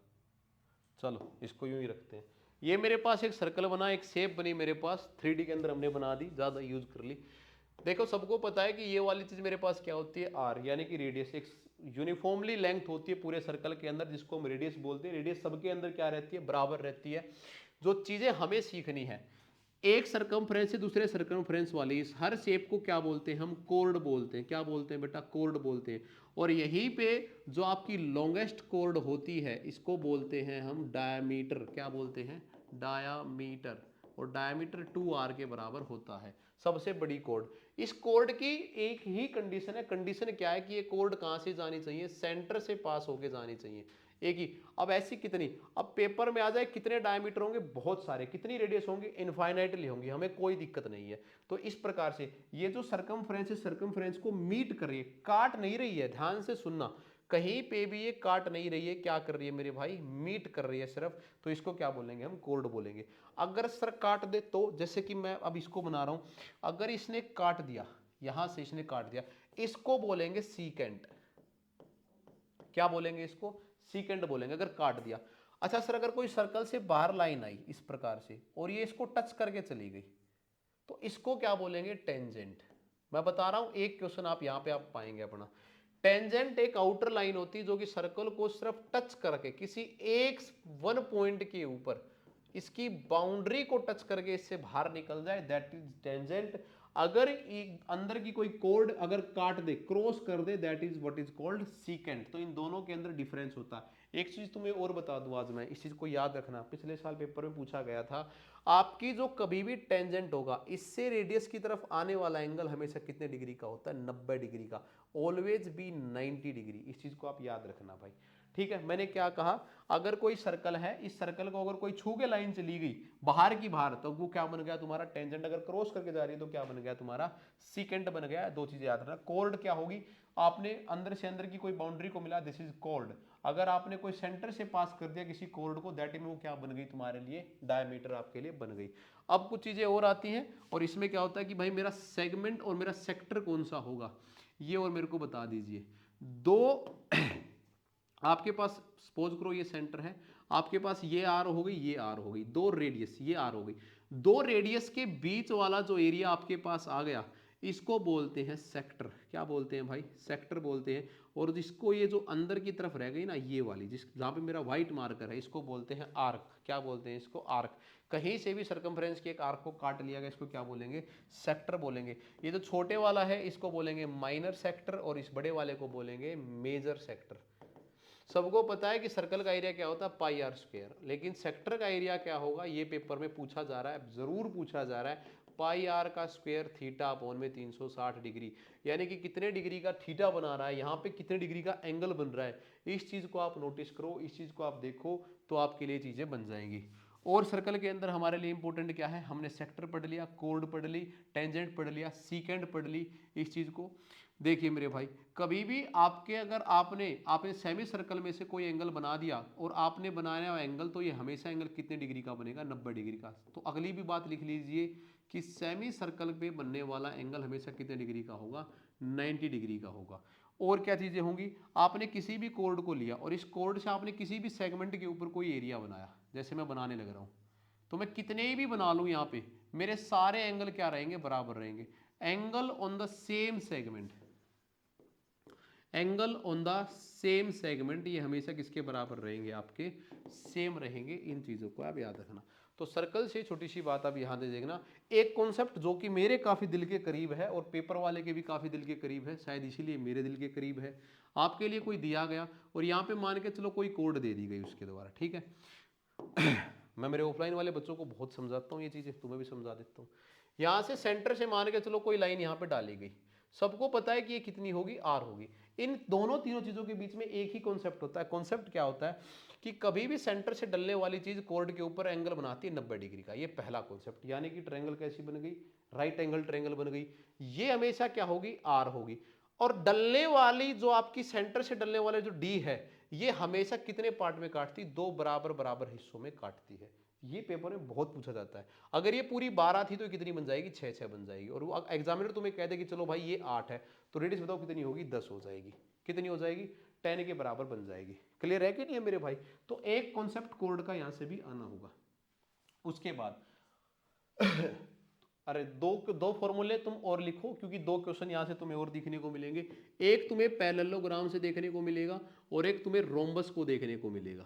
चलो इसको यूं ही रखते हैं। ये मेरे पास एक सर्कल बना, एक शेप बनी मेरे पास, 3D के अंदर हमने बना दी, ज़्यादा यूज कर ली। देखो सबको पता है कि ये वाली चीज़ मेरे पास क्या होती है, आर, यानी कि रेडियस। एक यूनिफॉर्मली लेंथ होती है पूरे सर्कल के अंदर, जिसको हम रेडियस बोलते हैं। रेडियस सबके अंदर क्या रहती है, बराबर रहती है। जो चीज़ें हमें सीखनी है, एक सर्कमफ्रेंस से दूसरे सर्कमफ्रेंस वाली इस हर शेप को क्या बोलते हैं हम, कोर्ड बोलते हैं। क्या बोलते हैं बेटा, कोर्ड बोलते हैं। और यहीं पे जो आपकी लॉन्गेस्ट कोर्ड होती है, इसको बोलते हैं हम डायमीटर। क्या बोलते हैं, डायामीटर। और डायमीटर 2r के बराबर होता है, सबसे बड़ी कोर्ड। इस कोर्ड की एक ही कंडीशन है, कंडीशन क्या है कि ये कोर्ड कहाँ से जानी चाहिए, सेंटर से पास होके जानी चाहिए, एक ही। अब ऐसी कितनी, अब पेपर में आ जाए कितने डायमीटर होंगे, बहुत सारे। कितनी रेडियस होंगी, इनफाइनाइटली होंगी, हमें कोई दिक्कत नहीं है। तो इस प्रकार से ये जो सर्कमफ्रेंस है, सर्कमफ्रेंस को मीट कर रही है, काट नहीं रही है। ध्यान से सुनना, कहीं पे भी ये काट नहीं रही है, क्या कर रही है मेरे भाई, मीट कर रही है सिर्फ। तो इसको क्या बोलेंगे हम, कोर्ड बोलेंगे। अगर सर काट दे तो, जैसे कि मैं अब इसको बना रहा हूं, अगर इसने काट दिया, यहां से इसने काट दिया, इसको बोलेंगे सीकेंट। क्या बोलेंगे इसको, सीकेंट बोलेंगे, अगर काट दिया। अच्छा सर, अगर कोई सर्कल से बाहर लाइन आई इस प्रकार से और ये इसको टच करके चली गई, तो इसको क्या बोलेंगे, टेंजेंट। मैं बता रहा हूं, एक क्वेश्चन आप यहां पे आप पाएंगे अपना। टेंजेंट एक आउटर लाइन होती है जो कि सर्कल को सिर्फ टच करके किसी एक वन पॉइंट के ऊपर इसकी बाउंड्री को टच करके इससे बाहर निकल जाए, दैट इज टेंजेंट। अगर अंदर की कोई कोड अगर काट दे, क्रॉस कर दे, that is what is called secant. तो इन दोनों के अंदर डिफरेंस होता है। एक चीज तुम्हें और बता दूं आज मैं, इस चीज को याद रखना, पिछले साल पेपर में पूछा गया था। आपकी जो कभी भी टेंजेंट होगा, इससे रेडियस की तरफ आने वाला एंगल हमेशा कितने डिग्री का होता है, 90 डिग्री का। Always be 90 degree. इस चीज को आप याद रखना भाई, ठीक है। मैंने क्या कहा, अगर कोई सर्कल है, इस सर्कल को अगर कोई छू के लाइन चली गई बाहर की बाहर, तो वो क्या बन गया तुम्हारा, टेंजेंट। अगर क्रॉस करके जा रही है तो क्या बन गया तुम्हारा, सीकेंट बन गया। दो चीजें याद रखना। कोर्ड क्या होगी, आपने अंदर से अंदर की कोई बाउंड्री को मिला, दिस इज कोर्ड। अगर आपने कोई सेंटर से पास कर दिया किसी कोर्ड को, दैट मीन वो क्या बन गई तुम्हारे लिए, डायमीटर आपके लिए बन गई। अब कुछ चीजें और आती हैं, और इसमें क्या होता है कि भाई मेरा सेगमेंट और मेरा सेक्टर कौन सा होगा, ये और मेरे को बता दीजिए। दो आपके पास सपोज करो ये सेंटर है, आपके पास ये आर हो गई, ये आर हो गई, दो रेडियस, ये आर हो गई। दो रेडियस के बीच वाला जो एरिया आपके पास आ गया, इसको बोलते हैं सेक्टर। क्या बोलते हैं भाई, सेक्टर बोलते हैं। और जिसको ये जो अंदर की तरफ रह गई ना, ये वाली, जिस जहाँ पे मेरा व्हाइट मार्कर है, इसको बोलते हैं आर्क। क्या बोलते हैं इसको, आर्क। कहीं से भी सर्कमफ्रेंस के एक आर्क को काट लिया गया, इसको क्या बोलेंगे, सेक्टर बोलेंगे। ये जो छोटे वाला है इसको बोलेंगे माइनर सेक्टर, और इस बड़े वाले को बोलेंगे मेजर सेक्टर। सबको पता है कि सर्कल का एरिया क्या होता है, पाई आर स्क्वायर, लेकिन सेक्टर का एरिया क्या होगा, ये पेपर में पूछा जा रहा है, जरूर पूछा जा रहा है। पाई आर का स्क्वायर थीटा अपॉन में 360 डिग्री, यानी कि कितने डिग्री का थीटा बना रहा है, यहाँ पे कितने डिग्री का एंगल बन रहा है। इस चीज को आप नोटिस करो, इस चीज को आप देखो, तो आपके लिए चीजें बन जाएंगी। और सर्कल के अंदर हमारे लिए इंपॉर्टेंट क्या है, हमने सेक्टर पढ़ लिया, कोड पढ़ ली, टेंजेंट पढ़ लिया, सीकेंट पढ़ ली। इस चीज को देखिए मेरे भाई, कभी भी आपके अगर आपने सेमी सर्कल में से कोई एंगल बना दिया और आपने बनाया हुआ एंगल, तो ये हमेशा एंगल कितने डिग्री का बनेगा, 90 डिग्री का। तो अगली भी बात लिख लीजिए कि सेमी सर्कल पे बनने वाला एंगल हमेशा कितने डिग्री का होगा, 90 डिग्री का होगा। और क्या चीजें होंगी, आपने किसी भी कोर्ड को लिया और इस कोर्ड से आपने किसी भी सेगमेंट के ऊपर कोई एरिया बनाया, जैसे मैं बनाने लग रहा हूं, तो मैं कितने भी बना लूं यहाँ पे, मेरे सारे एंगल क्या रहेंगे, बराबर रहेंगे। Angle on the same segment, angle on the same segment, ये हमेशा किसके बराबर रहेंगे, आपके सेम रहेंगे। इन चीजों को आप याद रखना। तो सर्कल से छोटी सी बात आप यहां दे देखना, एक कॉन्सेप्ट जो कि मेरे काफी दिल के करीब है और पेपर वाले के भी काफी दिल के करीब है, शायद इसीलिए मेरे दिल के करीब है। आपके लिए कोई दिया गया और यहाँ पे मान के चलो कोई कोड दे दी गई उसके द्वारा, ठीक है। मैं मेरे ऑफलाइन वाले बच्चों को बहुत समझाता हूँ ये चीज़ें, तुम्हें भी समझा देता हूँ। यहाँ से सेंटर से मान के चलो कोई लाइन यहाँ पे डाली गई, सबको पता है कि ये कितनी होगी, आर होगी। इन दोनों तीनों चीज़ों के बीच में एक ही कॉन्सेप्ट होता है। कॉन्सेप्ट क्या होता है कि कभी भी सेंटर से डलने वाली चीज़ कॉर्ड के ऊपर एंगल बनाती है 90 डिग्री का। ये पहला कॉन्सेप्ट, यानी कि ट्रायंगल कैसी बन गई, राइट एंगल ट्रायंगल बन गई। ये हमेशा क्या होगी, आर होगी। और डलने वाली जो आपकी सेंटर से डलने वाले जो डी है, ये हमेशा कितने पार्ट में काटती, दो बराबर बराबर हिस्सों में काटती है। ये पेपर में बहुत पूछा जाता है। अगर ये पूरी 12 थी तो कितनी बन जाएगी, 6 बन जाएगी। और एग्जामिनर तुम्हें कह दे कि चलो भाई ये 8 है, तो रेडियस बताओ कितनी होगी, 10 हो जाएगी। कितनी हो जाएगी, 10 के बराबर बन जाएगी। क्लियर है कि नहीं है मेरे भाई? तो एक कॉन्सेप्ट कोड का यहां से भी आना होगा। उसके बाद अरे दो फॉर्मूले तुम और लिखो, क्योंकि दो क्वेश्चन यहां से तुम्हें और दिखने को मिलेंगे। एक तुम्हें पैरेललोग्राम से देखने को मिलेगा और एक तुम्हें रोम्बस को देखने को मिलेगा।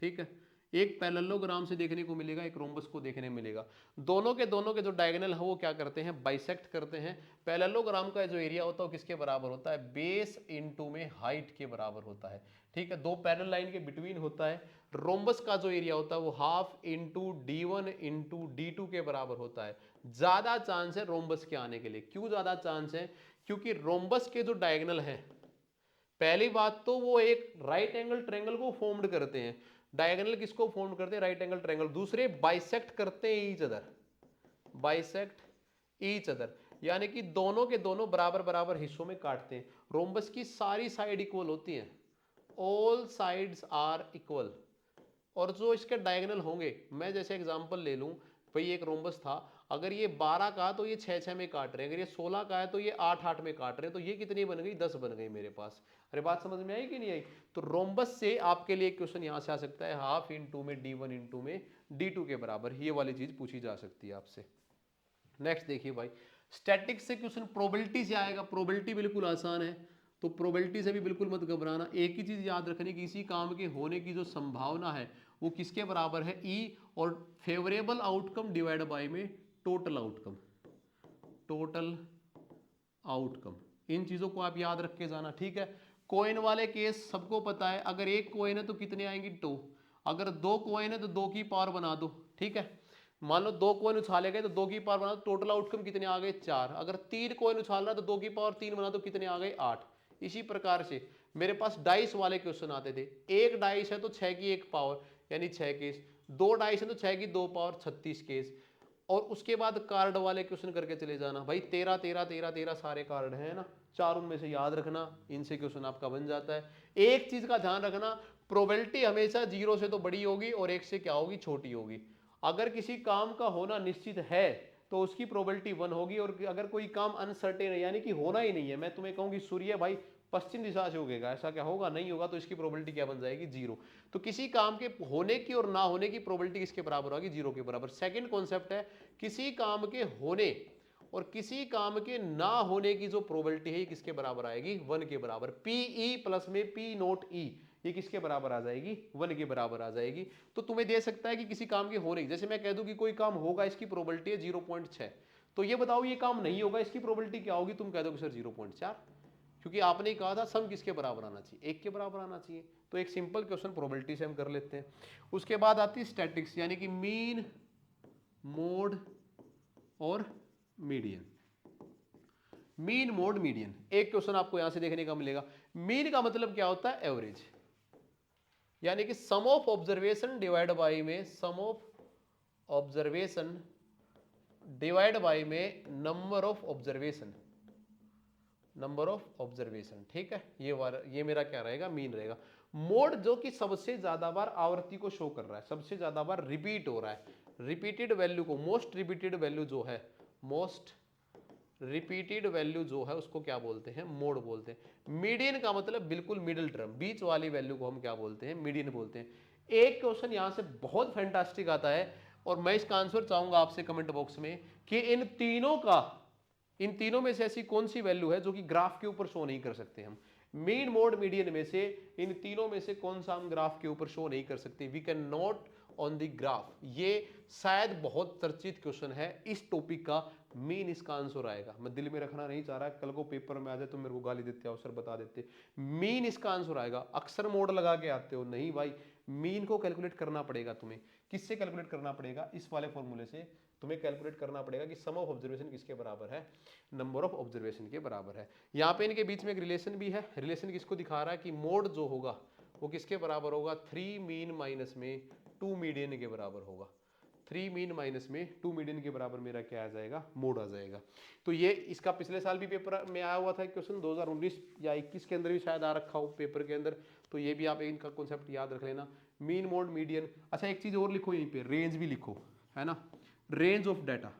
ठीक है, एक पैरेललोग्राम से देखने को मिलेगा, एक रोम्बस को देखने मिलेगा। दोनों के जो डायगोनल है वो क्या करते हैं, बाइसेक्ट करते हैं। पैरेललोग्राम का जो एरिया होता है वो किसके बराबर होता है, बेस इनटू में हाइट के बराबर होता है। ठीक है, दो पैरेलल लाइन के बिटवीन होता है। रोम्बस का जो एरिया होता है वो half into d1 into d2 के बराबर होता है। ज्यादा चांस है रोम्बस के आने के लिए। क्यों ज्यादा चांस है, क्योंकि रोम्बस के जो डायगोनल है, पहली बात तो वो एक राइट एंगल ट्रायंगल को फॉर्म्ड करते हैं। डायगोनल किसको फॉर्म करते हैं, राइट एंगल ट्रायंगल। दूसरे बाइसेक्ट करते हैं each other, bisect each other, यानी कि दोनों के दोनों बराबर बराबर हिस्सों में काटते हैं। रोम्बस की सारी साइड इक्वल होती हैं, ऑल साइड्स आर इक्वल। और जो इसके डायगोनल होंगे, मैं जैसे एग्जांपल ले लूं, भाई एक रोम्बस था, अगर ये 12 का तो ये 6 में काट रहे हैं, अगर ये 16 का है तो ये 8 में काट रहे हैं, तो ये कितनी बन गई, 10 बन गई मेरे पास। अरे बात समझ में आई कि नहीं आई? तो रोम्बस से आपके लिए क्वेश्चन यहां से आ सकता है, हाफ इंटू में d1 इंटू में d2 के बराबर, ये वाली चीज पूछी जा सकती है आपसे। नेक्स्ट देखिए भाई, स्टैटिक्स से क्वेश्चन प्रोबेबिलिटी से आएगा। प्रोबेबिलिटी बिल्कुल आसान है, तो प्रोबेबिलिटी से भी बिल्कुल मत घबराना। एक ही चीज याद रखनी, किसी काम के होने की जो संभावना है वो किसके बराबर है, ई, और फेवरेबल आउटकम डिवाइड बाय में टोटल आउटकम, टोटल आउटकम। इन चीजों को आप याद रख के जाना। ठीक है, कॉइन वाले केस सबको पता है, अगर एक कॉइन है तो कितने आएंगी, 2। अगर 2 कॉइन है तो 2 की पावर बना दो। ठीक है, मान लो 2 कॉइन उछाले गए तो 2 की पावर बना दो, टोटल आउटकम कितने आ गए, 4। अगर 3 कॉइन उछाल रहा तो 2 की पावर 3 बना दो, कितने आ गए, 8। इसी प्रकार से मेरे पास डाइस वाले क्वेश्चन आते थे। एक डाइस है तो 6 की 1 पावर, यानी 6 केस। 2 डाइस है तो 6 की 2 पावर, 36 केस। और उसके बाद कार्ड वाले क्वेश्चन करके चले जाना भाई, 13 13 13 13 सारे कार्ड हैं ना, 4 उनमें से याद रखना, इनसे क्वेश्चन आपका बन जाता है। एक चीज का ध्यान रखना, प्रोबेबिलिटी हमेशा 0 से तो बड़ी होगी और 1 से क्या होगी, छोटी होगी। अगर किसी काम का होना निश्चित है तो उसकी प्रोबेबिलिटी 1 होगी, और अगर कोई काम अनसर्टेन है, यानी कि होना ही नहीं है, मैं तुम्हें कहूंगी सूर्य भाई पश्चिम दिशा से उगेगा, ऐसा क्या होगा, नहीं होगा, तो इसकी प्रोबेबिलिटी क्या बन जाएगी, 0। तो किसी काम के होने की और ना होने की प्रोबेबिलिटी किसके बराबर होगी, 0 के बराबर। सेकंड कॉन्सेप्ट है, किसी काम के होने और किसी काम के ना होने की जो प्रोबेबिलिटी है किसके बराबर आएगी, 1 के बराबर। पीई प्लस में पी नोट ई, ये किसके बराबर आ जाएगी, 1 के बराबर आ जाएगी। तो तुम्हें दे सकता है कि किसी काम के होने की, जैसे मैं कह दूं कि कोई काम होगा, इसकी प्रोबेबिलिटी है 0.6, तो ये बताओ ये काम नहीं होगा, इसकी प्रोबेबिलिटी क्या होगी, तुम कह दोगे सर 0.4, क्योंकि आपने कहा था सम किसके बराबर आना चाहिए, 1 के बराबर आना चाहिए। तो एक सिंपल क्वेश्चन प्रोबेबिलिटी से हम कर लेते हैं। उसके बाद आती है स्टैटिक्स, यानी कि मीन, मोड और मीडियन। मीन, मोड, मीडियन, एक क्वेश्चन आपको यहां से देखने का मिलेगा। मीन का मतलब क्या होता है, एवरेज, यानी कि सम ऑफ ऑब्जर्वेशन डिवाइड बाय में, सम ऑफ ऑब्जर्वेशन डिवाइड बाय में number of observation, number of observation. ठीक है, ये मेरा क्या रहेगा, मीन रहेगा। मोड जो कि सबसे ज्यादा बार आवृत्ति को शो कर रहा है, सबसे ज्यादा बार रिपीट हो रहा है, रिपीटेड वैल्यू को, मोस्ट रिपीटेड वैल्यू जो है, मोस्ट रिपीटेड वैल्यू जो है उसको क्या बोलते हैं, मोड बोलते हैं। मीडियन का मतलब बिल्कुल मिडिल टर्म, बीच वाली वैल्यू को हम क्या बोलते हैं, मीडियन बोलते हैं। एक क्वेश्चन यहां से बहुत फैंटास्टिक आता है, और मैं इसका आंसर चाहूंगा आपसे कमेंट बॉक्स में, कि इन तीनों में से ऐसी कौन सी वैल्यू है जो कि ग्राफ के ऊपर शो नहीं कर सकते हम। मीन, मोड, मीडियन में से इन तीनों में से कौन सा हम ग्राफ के ऊपर शो नहीं कर सकते, we can not on the graph. ये शायद बहुत चर्चित क्वेश्चन है इस टॉपिक का, मीन इसका आंसर आएगा। मैं दिल में रखना नहीं चाह रहा, कल को पेपर में आ जाए तो मेरे को गाली देते हो, सर बता देते, मीन इसका आंसर आएगा। अक्सर मोड लगा के आते हो, नहीं भाई, मीन को कैलकुलेट करना पड़ेगा तुम्हें। किससे कैलकुलेट करना पड़ेगा? इस वाले फॉर्मूले से तुम्हें कैलकुलेट करना पड़ेगा कि सम ऑफ ऑब्जर्वेशन किसके बराबर है? नंबर ऑफ ऑब्जर्वेशन के बराबर है। यहाँ पे इनके बीच में एक रिलेशन भी है। रिलेशन किसको दिखा रहा है कि मोड जो होगा वो किसके बराबर होगा? 3 मीन माइनस में 2 मीडियन के बराबर होगा। 3 मीन माइनस में 2 मीडियन के बराबर मेरा क्या आ जाएगा? मोड आ जाएगा। तो ये इसका पिछले साल भी पेपर में आया हुआ था क्वेश्चन, 2019 या 21 के अंदर भी शायद आ रखा हो पेपर के अंदर। तो ये भी आप इनका कॉन्सेप्ट याद रख लेना, मीन मोड मीडियन। अच्छा एक चीज और लिखो यहीं पे, रेंज भी लिखो, है ना। Range of data,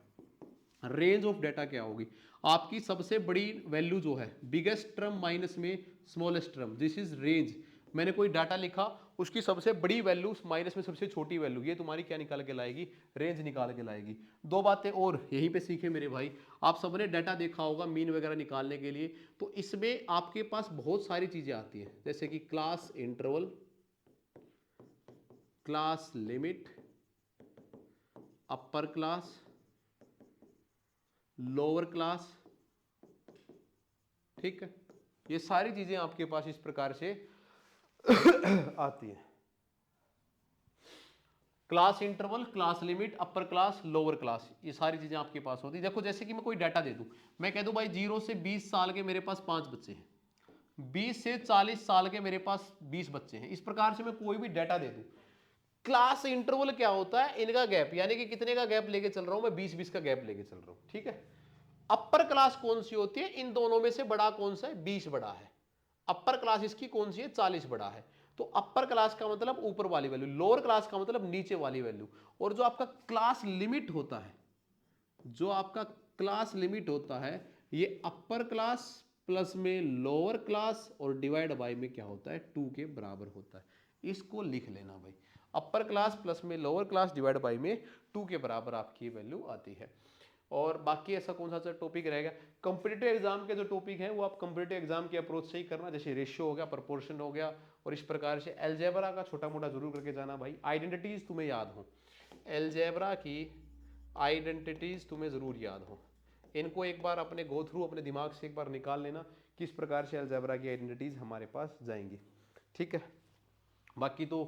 range of data क्या होगी? आपकी सबसे बड़ी वैल्यू जो है, बिगेस्ट टर्म माइनस में smallest term, this is range. मैंने कोई डाटा लिखा, उसकी सबसे बड़ी वैल्यू माइनस में सबसे छोटी वैल्यू, ये तुम्हारी क्या निकाल के लाएगी? रेंज निकाल के लाएगी। दो बातें और यहीं पे सीखे मेरे भाई। आप सबने डाटा देखा होगा मीन वगैरह निकालने के लिए, तो इसमें आपके पास बहुत सारी चीजें आती हैं, जैसे कि class interval, class limit, upper class, lower class, ठीक है। ये सारी चीजें आपके पास इस प्रकार से आती है। Class interval, class limit, upper class, lower class, ये सारी चीजें आपके पास होती है। देखो जैसे कि मैं कोई डाटा दे दूं, मैं कह दूं भाई 0 से 20 साल के मेरे पास 5 बच्चे हैं, 20 से 40 साल के मेरे पास 20 बच्चे हैं। इस प्रकार से मैं कोई भी डाटा दे दूं। क्लास इंटरवल क्या होता है? इनका गैप, यानी कि कितने का गैप लेके चल रहा हूं मैं? 20-20 का गैप लेके चल रहा हूं, ठीक है। अपर क्लास कौन सी होती है? इन दोनों में से बड़ा कौन सा है? 20 बड़ा है। अपर क्लास इसकी कौन सी है? 40 बड़ा है। तो अपर क्लास का मतलब ऊपर वाली वैल्यू, लोअर क्लास का मतलब नीचे वाली वैल्यू। और जो आपका क्लास लिमिट होता है, जो आपका क्लास लिमिट होता है, ये अपर क्लास प्लस में लोअर क्लास और डिवाइड बाय में क्या होता है? 2 के बराबर होता है। इसको लिख लेना भाई, अपर क्लास प्लस में लोअर क्लास डिवाइड बाय में 2 के बराबर आपकी वैल्यू आती है। और बाकी ऐसा कौन सा टॉपिक रहेगा? कंपटीटिव एग्जाम के जो टॉपिक हैं वो आप कंपटीटिव एग्जाम के अप्रोच से ही करना, जैसे रेशियो हो गया, प्रोपोर्शन हो गया, और इस प्रकार से अलजेब्रा का छोटा मोटा जरूर करके जाना भाई। आइडेंटिटीज तुम्हें याद हो, अलजेब्रा की आइडेंटिटीज तुम्हें जरूर याद हो। इनको एक बार अपने गो थ्रू अपने दिमाग से एक बार निकाल लेना, किस प्रकार से अलजेब्रा की आइडेंटिटीज हमारे पास जाएंगी, ठीक है। बाकी तो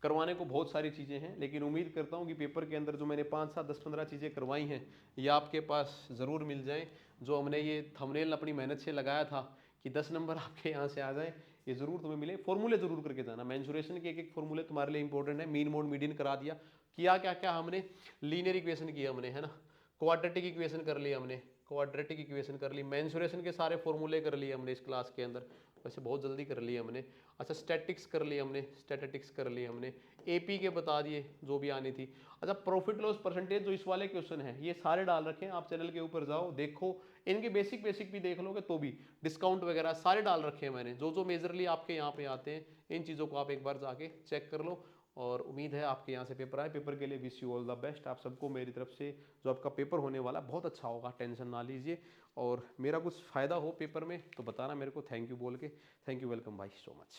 करवाने को बहुत सारी चीज़ें हैं, लेकिन उम्मीद करता हूँ कि पेपर के अंदर जो मैंने 5, 7, 10, 15 चीज़ें करवाई हैं ये आपके पास ज़रूर मिल जाएं। जो हमने ये थंबनेल अपनी मेहनत से लगाया था कि 10 नंबर आपके यहाँ से आ जाए, ये ज़रूर तुम्हें मिले। फॉर्मूले ज़रूर करके जाना, मेंसुरेशन के एक एक फॉर्मूले तुम्हारे लिए इंपॉर्टेंट है। मीन मोड मीडियन करा दिया, किया क्या क्या हमने? लीनियर इक्वेशन किया हमने, है ना, क्वाड्रेटिक इक्वेशन कर ली हमने, क्वाड्रेटिक इक्वेशन कर ली, मेंसुरेशन के सारे फॉर्मूले कर लिए हमने इस क्लास के अंदर, वैसे बहुत जल्दी कर लिए हमने। अच्छा स्टैटिक्स कर ली हमने, स्टैटिस्टिक्स कर ली हमने, एपी के बता दिए जो भी आनी थी। अच्छा प्रॉफिट लॉस परसेंटेज जो इस वाले क्वेश्चन है ये सारे डाल रखे हैं, आप चैनल के ऊपर जाओ देखो, इनके बेसिक भी देख लोगे तो भी डिस्काउंट वगैरह सारे डाल रखे हैं मैंने, जो जो मेजरली आपके यहाँ पे आते हैं इन चीज़ों को आप एक बार जाके चेक कर लो। और उम्मीद है आपके यहाँ से पेपर आए। पेपर के लिए wish you all the best. आप सबको मेरी तरफ से जो आपका पेपर होने वाला बहुत अच्छा होगा, टेंशन ना लीजिए। और मेरा कुछ फ़ायदा हो पेपर में तो बताना मेरे को, थैंक यू बोल के। थैंक यू, वेलकम भाई, सो मच।